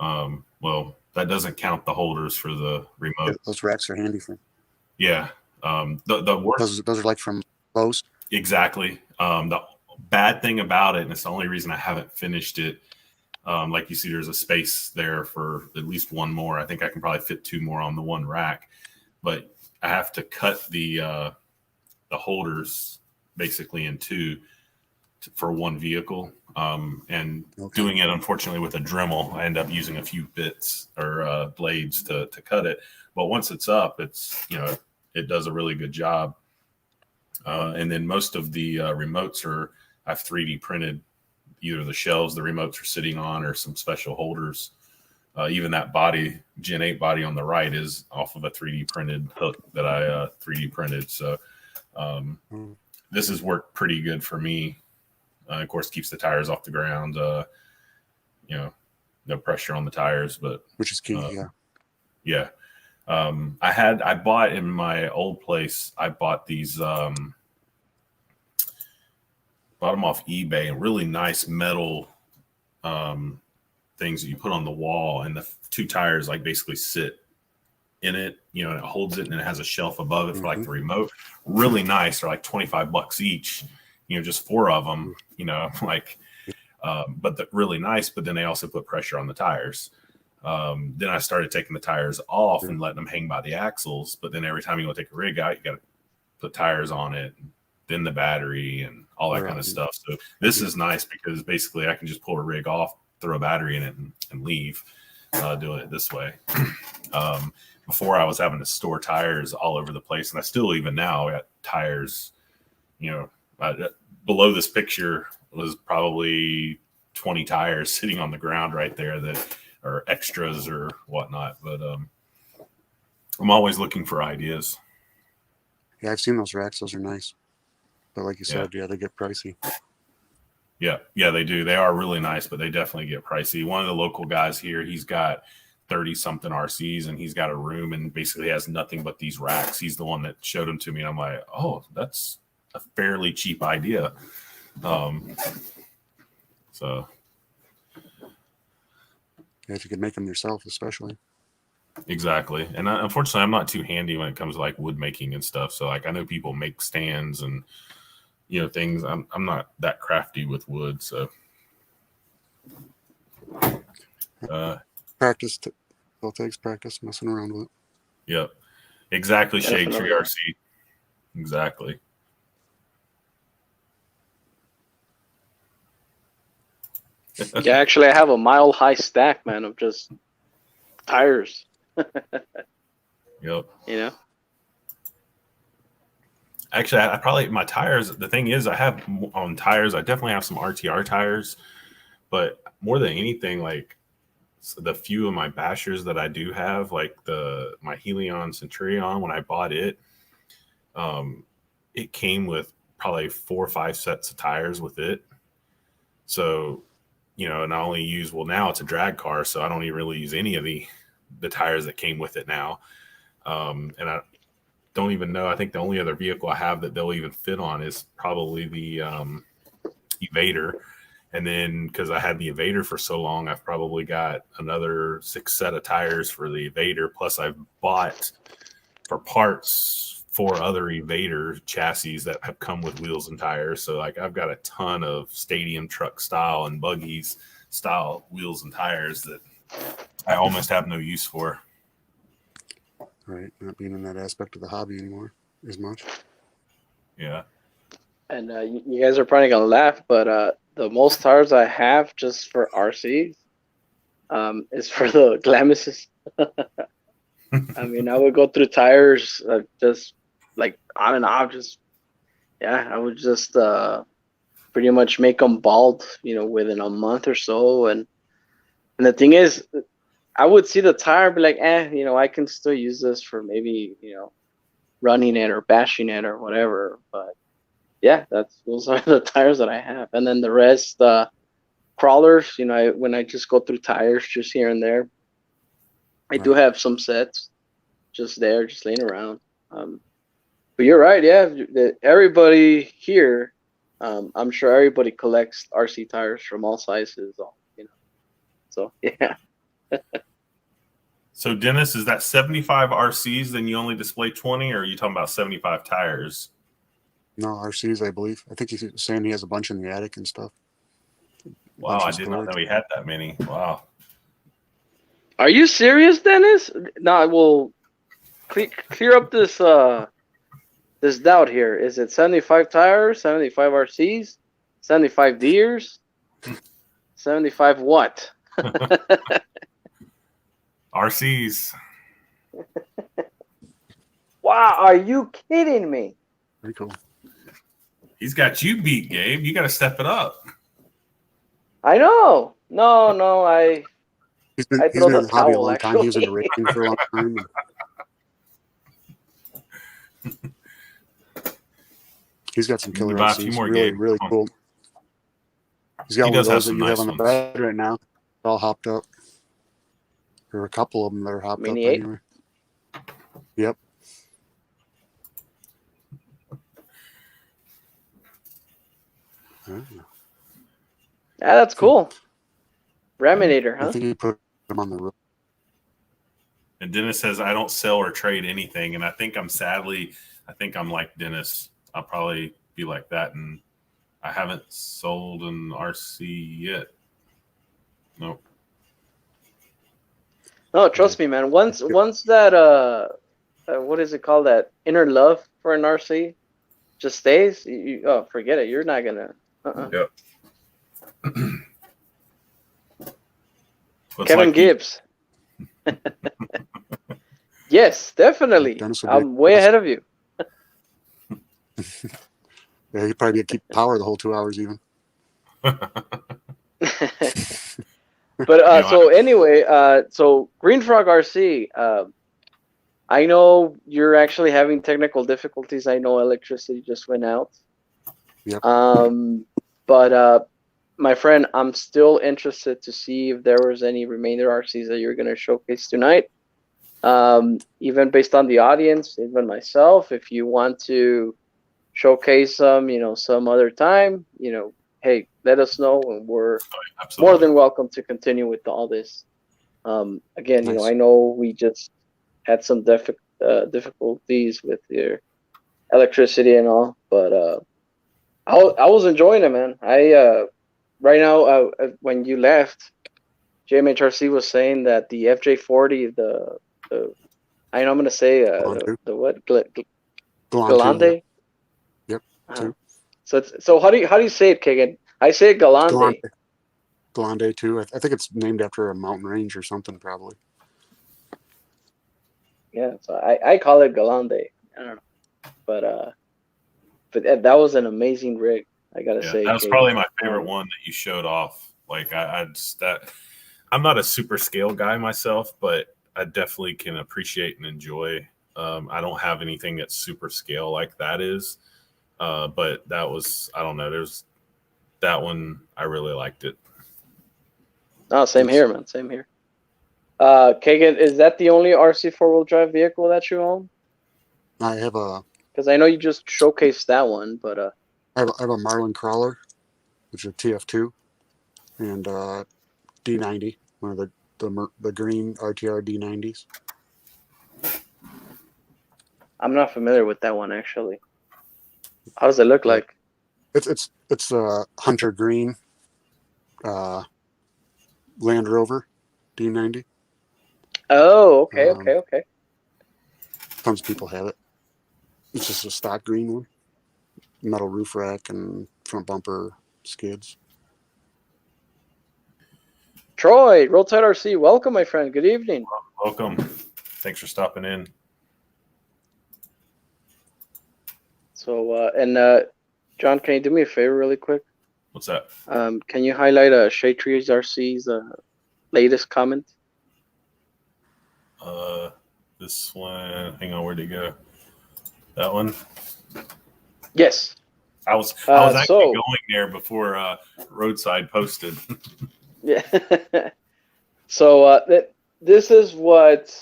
Well, that doesn't count the holders for the remote. Those racks are handy for. Yeah. The worst. Those are like from Lowe's. Exactly. The bad thing about it, and it's the only reason I haven't finished it. Like you see, there's a space there for at least one more. I think I can probably fit two more on the one rack, but I have to cut the holders basically in two for one vehicle. And doing it, unfortunately, with a Dremel, I end up using a few bits or blades to cut it. But once it's up, it does a really good job. And then most of the remotes I've 3D printed either the shelves the remotes are sitting on or some special holders. Even that body, Gen 8 body on the right, is off of a 3D printed hook that I 3D printed. So this has worked pretty good for me. Of course, keeps the tires off the ground. No pressure on the tires, but which is key. Yeah. I bought in my old place. I bought these. Bought them off eBay. Really nice metal things that you put on the wall, and the two tires like basically sit in it. And it holds it, and it has a shelf above it for like the remote. Really nice. They're like $25 each. Just four of them. but really nice. But then they also put pressure on the tires. Then I started taking the tires off and letting them hang by the axles. But then every time you go take a rig out, you got to put tires on it, then the battery and all that kind of stuff. So this is nice because basically I can just pull a rig off, throw a battery in it, and leave. Doing it this way. Before I was having to store tires all over the place, and I still even now got tires. Below this picture was probably 20 tires sitting on the ground right there that are extras or whatnot. But I'm always looking for ideas. Yeah, I've seen those racks. Those are nice. But like you said, they get pricey. Yeah, they do. They are really nice, but they definitely get pricey. One of the local guys here, he's got 30-something RCs, and he's got a room and basically has nothing but these racks. He's the one that showed them to me, and I'm like, oh, that's a fairly cheap idea. So if you could make them yourself, especially. Exactly. And unfortunately, I'm not too handy when it comes to like wood making and stuff. So like I know people make stands and things. I'm not that crafty with wood. So Practice. It takes practice messing around with it. Yep. Exactly. Shade Tree RC. Exactly. Yeah, actually, I have a mile-high stack, man, of just tires. Yep. Actually, I probably my tires. The thing is, I have on tires. I definitely have some RTR tires, but more than anything, like the few of my bashers that I do have, like my Helion Centurion, when I bought it, it came with probably 4 or 5 sets of tires with it. So, and I only use now it's a drag car, so I don't even really use any of the tires that came with it now. And I don't even know. I think the only other vehicle I have that they'll even fit on is probably the Evader. And then because I had the Evader for so long, I've probably got another 6 set of tires for the Evader. Plus I've bought for parts 4 other Evader chassis that have come with wheels and tires. So like I've got a ton of stadium truck style and buggies style wheels and tires that I almost have no use for. Right, not being in that aspect of the hobby anymore as much. Yeah. And you guys are probably gonna laugh, but the most tires I have just for RCs is for the Glamis. I mean, I would go through tires just like on and off. I would just pretty much make them bald, within a month or so. And the thing is, I would see the tire and be like, I can still use this for maybe, running it or bashing it or whatever. But yeah, those are the tires that I have. And then the rest, crawlers, when I just go through tires just here and there, I do have some sets just there, just laying around. But you're right, yeah. Everybody here, I'm sure everybody collects RC tires from all sizes, So yeah. So Dennis, is that 75 RCs? Then you only display 20, or are you talking about 75 tires? No, RCs, I believe. I think he's saying he has a bunch in the attic and stuff. Wow, I did not know he had that many. Wow. Are you serious, Dennis? No, I will clear up this this doubt here. Is it 75 tires, 75 RCs, 75 deers, 75 what? RCs. Wow, are you kidding me? Very cool. He's got you beat, Gabe. You got to step it up. I know. No, I throw the hobby a towel, long time. He was in actually. racing for a long time. He's got some killer buy a few RCs. more, Really, Gabe. really cool. He's got He one of does have those that some you nice have on the ones. bed right now. All hopped up. There are a couple of them that are hopped Mini up 8? anyway. Yep. Yeah, that's cool. Raminator, I huh? think he put them on the roof. And Dennis says, I don't sell or trade anything. And I think I'm like Dennis. I'll probably be like that. And I haven't sold an RC yet. Nope. No, trust me, man. Once that what is it called? That inner love for an RC just stays. Oh, forget it. You're not gonna. Yep. Well, Kevin like Gibbs. Yes, definitely. Dennis would be I'm way ahead of you. Yeah, he'd probably keep power the whole 2 hours even. But so anyway, so Green Frog RC. I know you're actually having technical difficulties. I know electricity just went out. Yep. But my friend, I'm still interested to see if there was any remainder RCs that you're going to showcase tonight. Even based on the audience, even myself, if you want to showcase some, some other time, hey, let us know, and we're more than welcome to continue with all this. Again, Nice. I know we just had some difficulties with your electricity and all, but I was enjoying it, man. Right now, when you left, JMHRC was saying that the FJ40, the I know I'm gonna say the what Galante. Yep. Two. So how do you say it, Kagan? I say it Galante. Galante too. I think it's named after a mountain range or something, probably. Yeah, so I call it Galante. I don't know, but that was an amazing rig. I gotta say, that was Kagan. probably my favorite one that you showed off. Like I'm not a super scale guy myself, but I definitely can appreciate and enjoy. I don't have anything that's super scale like that is, but that was, I don't know. There's that one. I really liked it. Oh, same here, man. Same here. Kagan, is that the only RC 4-wheel drive vehicle that you own? I have a. Because I know you just showcased that one, but I have a Marlin Crawler, which is a TF2, and D90, one of the green RTR D90s. I'm not familiar with that one actually. How does it look like? It's a Hunter Green Land Rover D90. Oh, okay. Tons of people have it. It's just a stock green one. Metal roof rack and front bumper skids. Troy, Roll Tide RC, welcome, my friend. Good evening. Welcome. Thanks for stopping in. So, John, can you do me a favor really quick? What's that? Can you highlight Shade Trees RC's latest comment? This one. Hang on, where'd it go? That one. Yes. I was actually going there before Roadside posted. Yeah. So this is what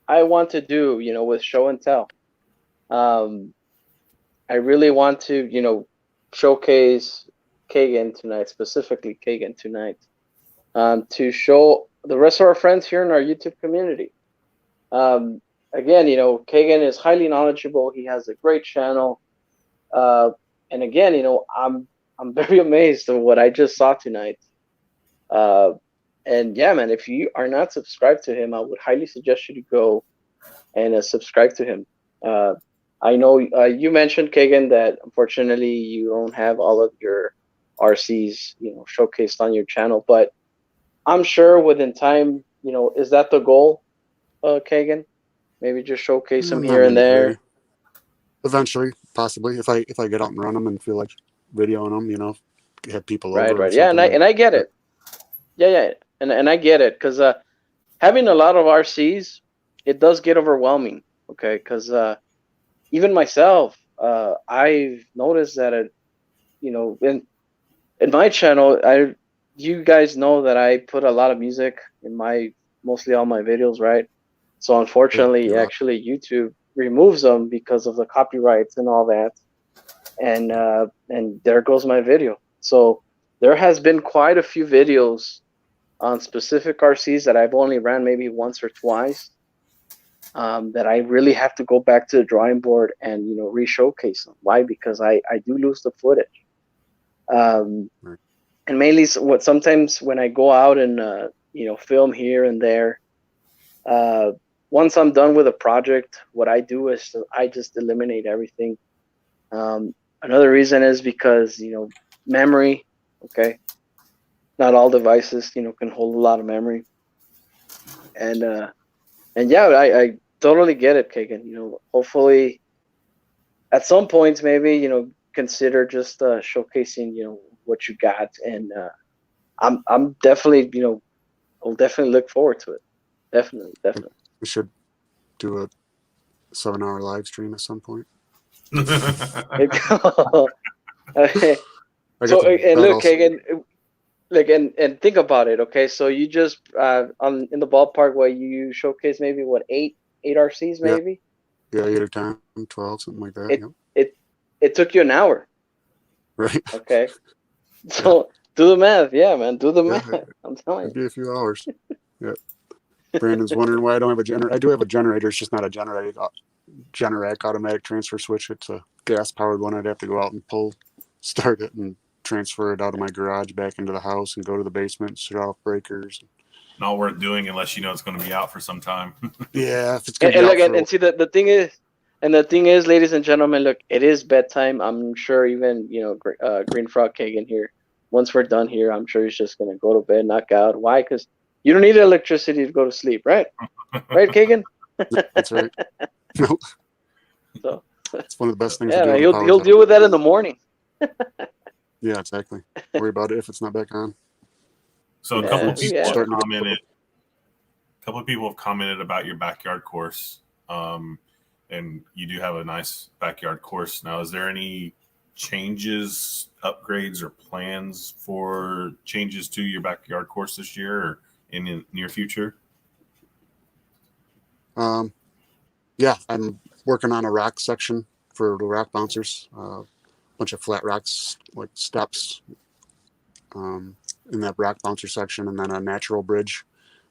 I want to do, with show and tell. I really want to, showcase Kagan tonight, specifically Kagan tonight, to show the rest of our friends here in our YouTube community. Again, Kagan is highly knowledgeable. He has a great channel. And again, I'm very amazed at what I just saw tonight. And yeah, man, if you are not subscribed to him, I would highly suggest you to go and subscribe to him. I know you mentioned, Kagan, that unfortunately you don't have all of your RCs, showcased on your channel, but I'm sure within time, is that the goal, Kagan? Maybe just showcase them here and there. Eventually, possibly, if I get out and run them and feel like videoing them, have people over. Right. Yeah, and I get it. Yeah, and I get it, because having a lot of RCs, it does get overwhelming. Okay, because even myself, I've noticed that in my channel, you guys know that I put a lot of music in mostly all my videos, right? So unfortunately, actually, YouTube removes them because of the copyrights and all that, and there goes my video. So there has been quite a few videos on specific RCs that I've only ran maybe once or twice, that I really have to go back to the drawing board and re-showcase them. Why? Because I do lose the footage. Right. And mainly what sometimes when I go out and film here and there, once I'm done with a project, what I do is I just eliminate everything. Another reason is because memory. Okay, not all devices can hold a lot of memory, and yeah, I totally get it, Kagan. Hopefully at some points maybe consider just showcasing what you got, and I'm definitely I'll definitely look forward to it. Definitely. We should do a 7-hour live stream at some point. So and look, Kagan, like and think about it. Okay, so you just in the ballpark where you showcase maybe what eight RCs maybe. Yeah, 8 or 10, 12, something like that. It took you an hour. Right. Okay. So do the math. Yeah, man. Do the math. I'm telling you. It'd be a few hours. Yeah. Brandon's wondering why I don't have a generator. I do have a generator. It's just not a Generac automatic transfer switch. It's a gas powered one. I'd have to go out and start it and transfer it out of my garage back into the house and go to the basement and shut off breakers. Not worth doing unless you know it's going to be out for some time. Yeah, if it's going to be out and see the thing is, ladies and gentlemen, look, it is bedtime. I'm sure even Green Frog Kagan here. Once we're done here, I'm sure he's just going to go to bed, knock out. Why? Because you don't need electricity to go to sleep, right? Right, Kagan? That's right. No. So it's one of the best things. Yeah, he'll deal with that in the morning. Yeah, exactly. Worry about it if it's not back on. So a couple of people have commented. A couple of people have commented about your backyard course, and you do have a nice backyard course now. Is there any changes, upgrades, or plans for changes to your backyard course this year or in the near future? Yeah, I'm working on a rack section for the rack bouncers. Bunch of flat racks, like steps, in that rack bouncer section, and then a natural bridge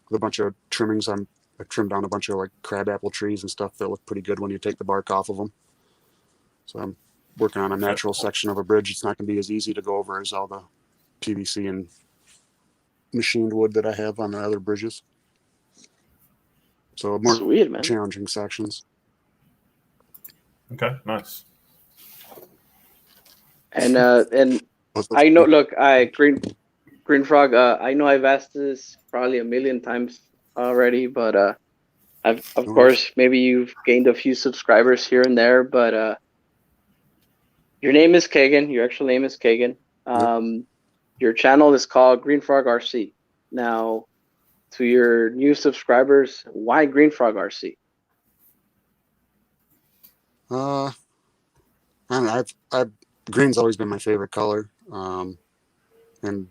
with a bunch of trimmings. I trimmed down a bunch of like crabapple trees and stuff that look pretty good when you take the bark off of them. So I'm working on a natural section of a bridge. It's not going to be as easy to go over as all the PVC and machined wood that I have on the other bridges. So more Sweet, man. challenging sections. Okay, nice. And I know. Look, Green Frog. I know I've asked this probably a million times already, but of course maybe you've gained a few subscribers here and there, but your name is Kagan. Your actual name is Kagan. Your channel is called Green Frog RC. Now, to your new subscribers, why Green Frog RC? I don't know. Green's always been my favorite color, and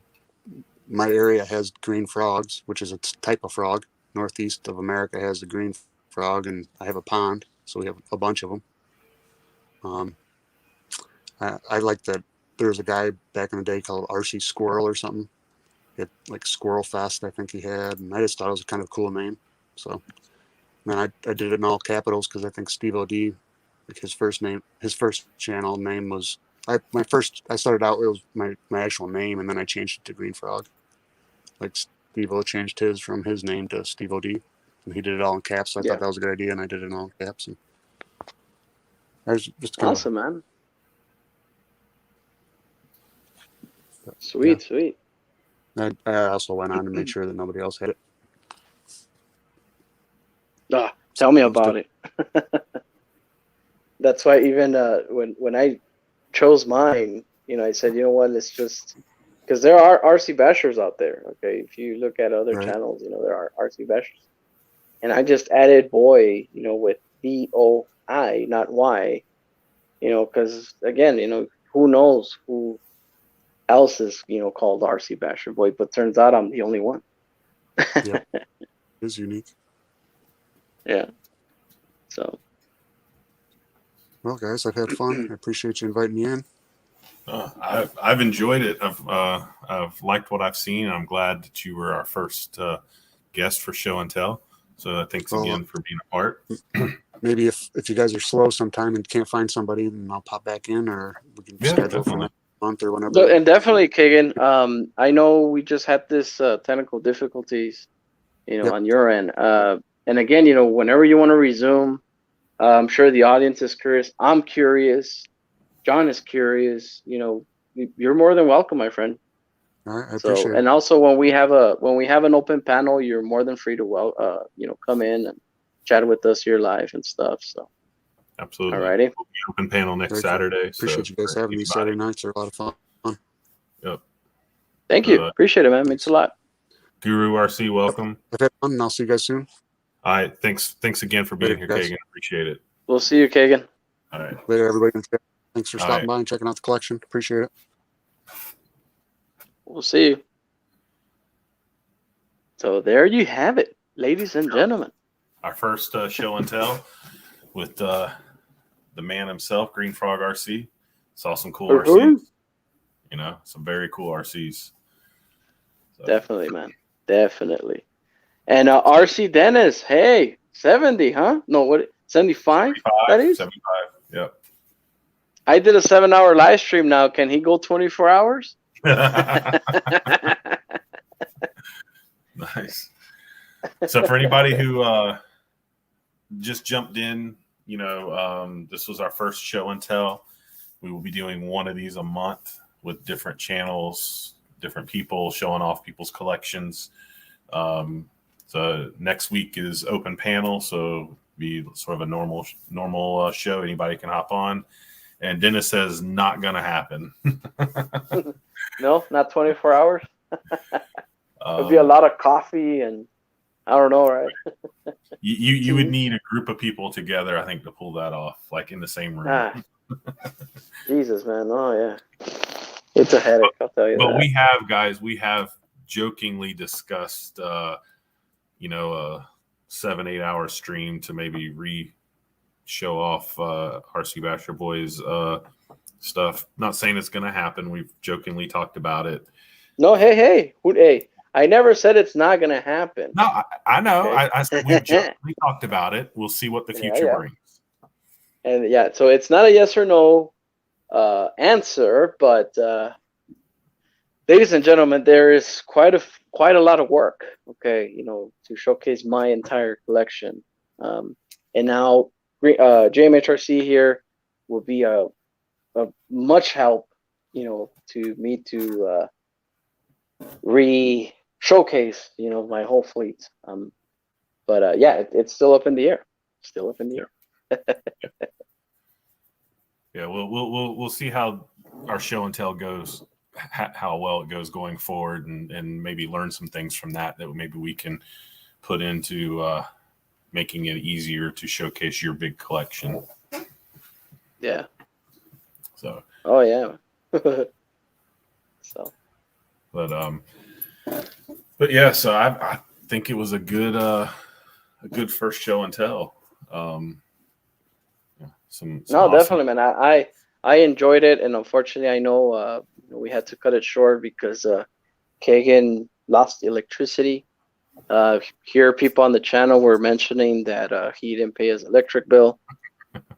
my area has green frogs, which is a type of frog. Northeast of America has the green frog, and I have a pond, so we have a bunch of them. I like that. There was a guy back in the day called RC Squirrel or something. It like Squirrel Fest, I think he had, and I just thought it was a kind of cool name. So then I did it in all capitals because I think Steve O.D., like his first channel name was. I started out, it was my actual name, and then I changed it to Green Frog. Like Steve O changed his from his name to Steve O.D., and he did it all in caps. So I thought that was a good idea, and I did it in all caps. And I was just awesome, man. Sweet. I also went on to make sure that nobody else had it. Tell me about it. That's why even when I chose mine, I said, you know what, let's just, because there are RC bashers out there. Okay, if you look at other channels, there are RC bashers, and I just added boy, with BOI, not Y, because again, who knows who else is called RC Basher Boy, but turns out I'm the only one. Yeah, it is unique. Yeah. So. Well, guys, I've had fun. I appreciate you inviting me in. I've enjoyed it. I've liked what I've seen. I'm glad that you were our first guest for Show and Tell. So thanks again for being a part. Maybe if you guys are slow sometime and can't find somebody, then I'll pop back in, or we can schedule from that. month or whenever. And definitely, Kagan. I know we just had this technical difficulties, Yep. on your end. And again, whenever you want to resume, I'm sure the audience is curious. I'm curious. John is curious. You're more than welcome, my friend. All right, I appreciate it. And also when we have an open panel, you're more than free to come in and chat with us here live and stuff. So Absolutely. Alrighty. We'll be open panel next Very cool. Saturday. Appreciate you guys having me. Saturday nights are a lot of fun. Yep. Thank you. Appreciate it, man. It means a lot. Guru RC, welcome. I've had fun, and I'll see you guys soon. All right. Thanks again for being Later, here, guys. Kagan. Appreciate it. We'll see you, Kagan. All right. Later, everybody. Thanks for All stopping right. by and checking out the collection. Appreciate it. We'll see you. So there you have it, ladies and gentlemen. Our first show and tell with the man himself, Green Frog RC. Saw some cool RCs. Some very cool RCs. So. Definitely, man. Definitely. And RC Dennis, hey, 70, huh? No, what? 75? 75, That is? 75, yep. I did a 7-hour live stream now. Can he go 24 hours? Nice. So for anybody who just jumped in, this was our first show and tell. We will be doing one of these a month with different channels, different people showing off people's collections. So next week is open panel, so be sort of a normal show. Anybody can hop on. And Dennis says not going to happen. No, not 24 hours. It'd be a lot of coffee and I don't know, right? you would need a group of people together, I think, to pull that off, like in the same room. Jesus, man. Oh, yeah. It's a headache, I'll tell you that. But we have jokingly discussed, a 7-8 hour stream to maybe show off RC Basher Boys stuff. Not saying it's going to happen. We've jokingly talked about it. No, hey. I never said it's not going to happen. No, I know. Okay. I said we've jokingly talked about it. We'll see what the future brings. And yeah, so it's not a yes or no answer, but ladies and gentlemen, there is quite a lot of work, okay, to showcase my entire collection. And now JMHRC here will be a much help, to me to showcase my whole fleet. But yeah, it's still up in the air. Yeah, we'll see how our show and tell goes, how well it goes going forward, and maybe learn some things from that maybe we can put into making it easier to showcase your big collection. Yeah. So. Oh yeah. So. But yeah, so I think it was a good first show and tell. Some awesome. Definitely, man. I enjoyed it, and unfortunately, I know we had to cut it short because Kagan lost electricity. Here, people on the channel were mentioning that he didn't pay his electric bill.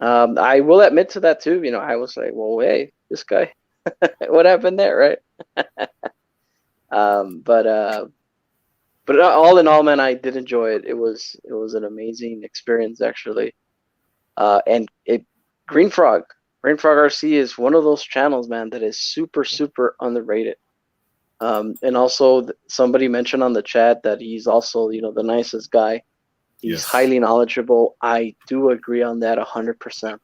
I will admit to that too. I was like, well, hey, this guy, what happened there, right? But all in all, man, I did enjoy it. It was an amazing experience, actually. And Green Frog RC is one of those channels, man, that is super, super underrated. And also somebody mentioned on the chat that he's also, the nicest guy. He's highly knowledgeable. I do agree on that 100%.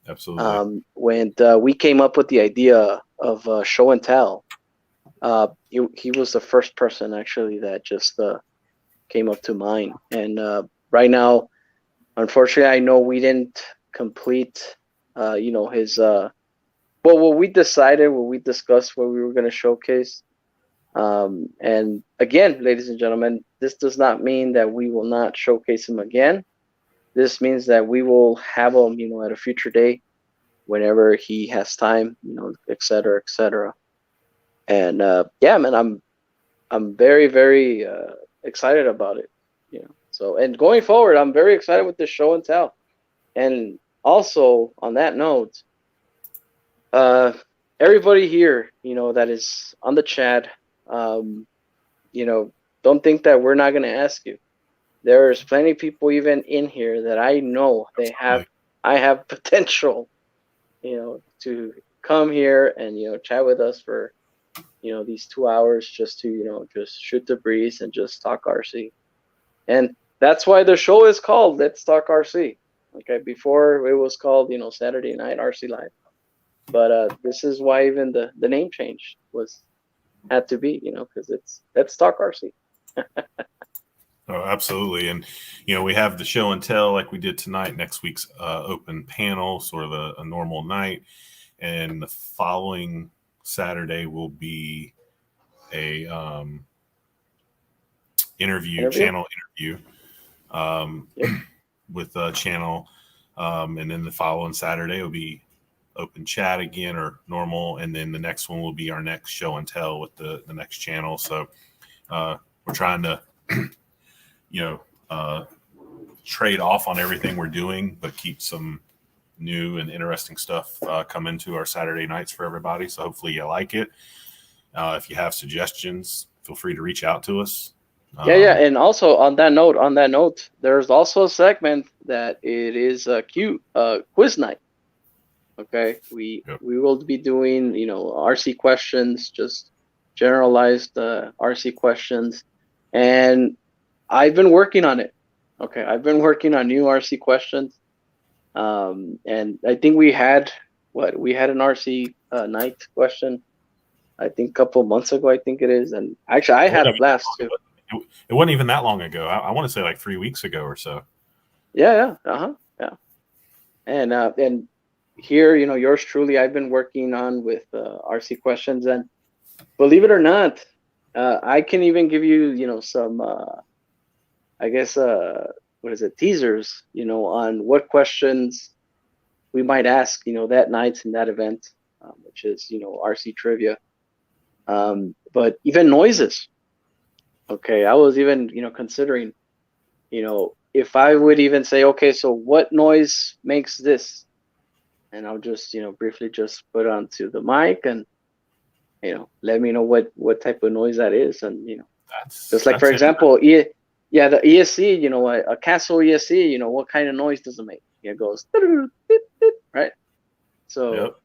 Absolutely. When we came up with the idea of show and tell, he was the first person actually that just came up to mind. And right now, unfortunately, I know we didn't complete, his what we decided, what we discussed, what we were going to showcase. And again, ladies and gentlemen, this does not mean that we will not showcase him again. This means that we will have him, at a future date, whenever he has time, et cetera, et cetera. And yeah, man, I'm very, very excited about it. So, and going forward, I'm very excited with this show and tell. And also on that note, everybody here, that is on the chat, don't think that we're not going to ask you. There's plenty of people even in here that I know I have potential, to come here and, chat with us for, these 2 hours just to, just shoot the breeze and just talk RC. And that's why the show is called Let's Talk RC. Okay. Before it was called, Saturday Night RC Live. But this is why even the name change had to be, because it's Let's Talk RC. Oh, absolutely. And, we have the show and tell like we did tonight. Next week's open panel, sort of a normal night. And the following Saturday will be a channel interview with channel. And then the following Saturday will be open chat again or normal. And then the next one will be our next show and tell with the next channel. So we're trying to trade off on everything we're doing, but keep some new and interesting stuff come into our Saturday nights for everybody. So hopefully you like it. If you have suggestions, feel free to reach out to us. Yeah. And also on that note, there's also a segment that it is a cute quiz night. Okay. We will be doing, RC questions, just generalized RC questions. And I've been working on it. Okay. I've been working on new RC questions. And I think we had an RC night question, I think a couple months ago, I think it is. And actually I had a blast too. It wasn't even that long ago. I want to say like 3 weeks ago or so. Yeah. Yeah. And here, yours truly, I've been working on with RC questions, and believe it or not, I can even give you, some, I guess, teasers, on what questions we might ask, that night in that event, which is, RC trivia. But even noises. Okay, I was even, considering, if I would even say, okay, so what noise makes this? And I'll just, briefly just put onto the mic and, let me know what type of noise that is. And, just like, for example, the ESC, a Castle ESC, what kind of noise does it make? It goes, right? So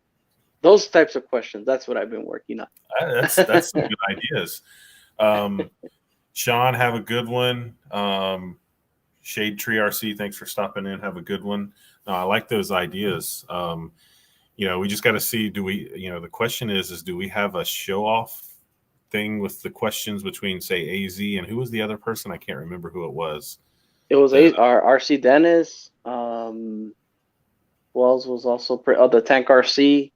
those types of questions, that's what I've been working on. That's some good ideas. Sean, have a good one. Shade Tree RC, thanks for stopping in. Have a good one. No, I like those ideas. We just got to see, do we, the question is do we have a show off thing with the questions between, say, AZ and who was the other person? I can't remember who it was. It was our RC Dennis. Who else was also the Tank RC.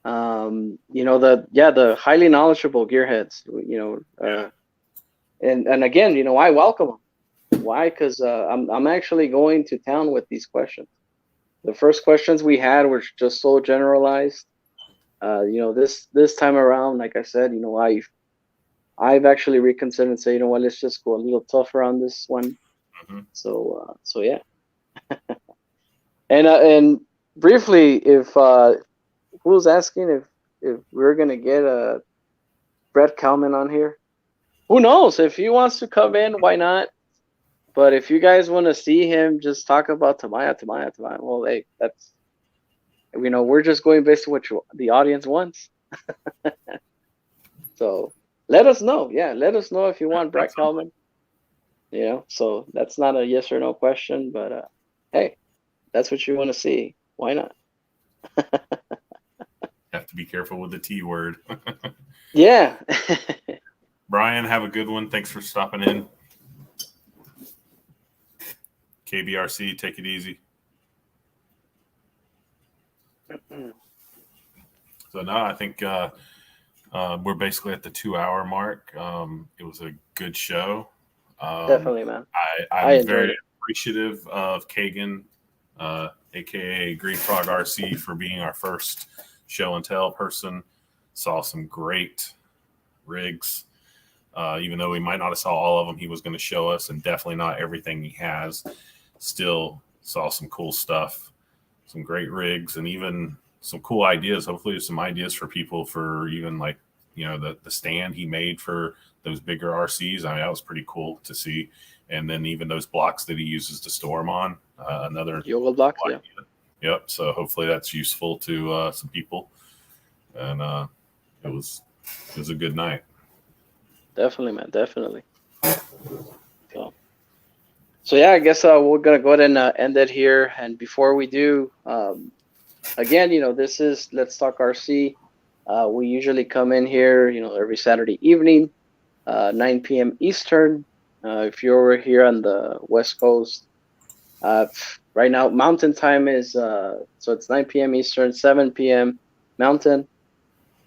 The highly knowledgeable gearheads, and again, I welcome them. Why? Because I'm actually going to town with these questions. The first questions we had were just so generalized. This time around, like I said, I've actually reconsidered and say, you know what, let's just go a little tougher on this one. Mm-hmm. So yeah. And briefly, if who's asking if we're gonna get a Brett Kalman on here? Who knows? If he wants to come in, why not? But if you guys want to see him just talk about Tamiya, well, hey, that's, we're just going based on what the audience wants. So let us know. Yeah, let us know if you want Brett Kalman. So that's not a yes or no question, but hey, that's what you want to see. Why not? Have to be careful with the T word. Yeah. Brian, have a good one. Thanks for stopping in. KBRC, take it easy. So now I think we're basically at the 2 hour mark. It was a good show. Definitely, man. I'm very appreciative of Kagan, aka Green Frog RC, for being our first show and tell person. Saw some great rigs. Even though we might not have saw all of them, he was going to show us, and definitely not everything he has. Still saw some cool stuff, some great rigs, and even some cool ideas. Hopefully there's some ideas for people for even like, you know, the stand he made for those bigger RCs. I mean, that was pretty cool to see. And then even those blocks that he uses to store them on, another yoga blocks. cool Yeah. idea. Yep. So hopefully that's useful to some people. And it was a good night. Definitely, man. Definitely. So yeah, I guess we're gonna go ahead and end it here. And before we do, again, you know, this is Let's Talk RC. We usually come in here, you know, every Saturday evening, 9 p.m. Eastern. If you're here on the West Coast, right now Mountain Time is so it's 9 p.m. Eastern, 7 p.m. Mountain.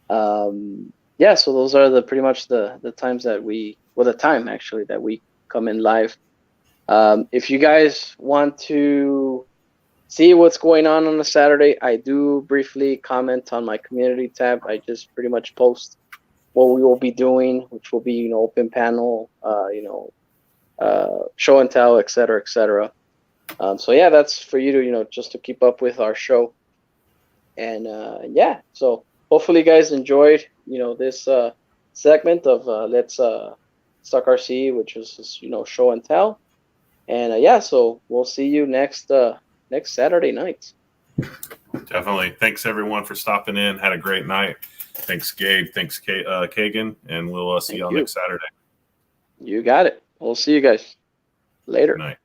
Yeah, so those are pretty much the times that the time actually that we come in live. If you guys want to see what's going on a Saturday, I do briefly comment on my community tab. I just pretty much post what we will be doing, which will be, you know, open panel, show and tell, et cetera, et cetera. So yeah, that's for you to, you know, just to keep up with our show. And yeah, so hopefully you guys enjoyed, you know, this segment of Let's Talk RC, which is, you know, show and tell. And yeah, so we'll see you next Saturday night. Definitely. Thanks everyone for stopping in. Had a great night. Thanks, Gabe. Thanks, Kagan. And we'll see y'all next Saturday. You got it. We'll see you guys later. Good night.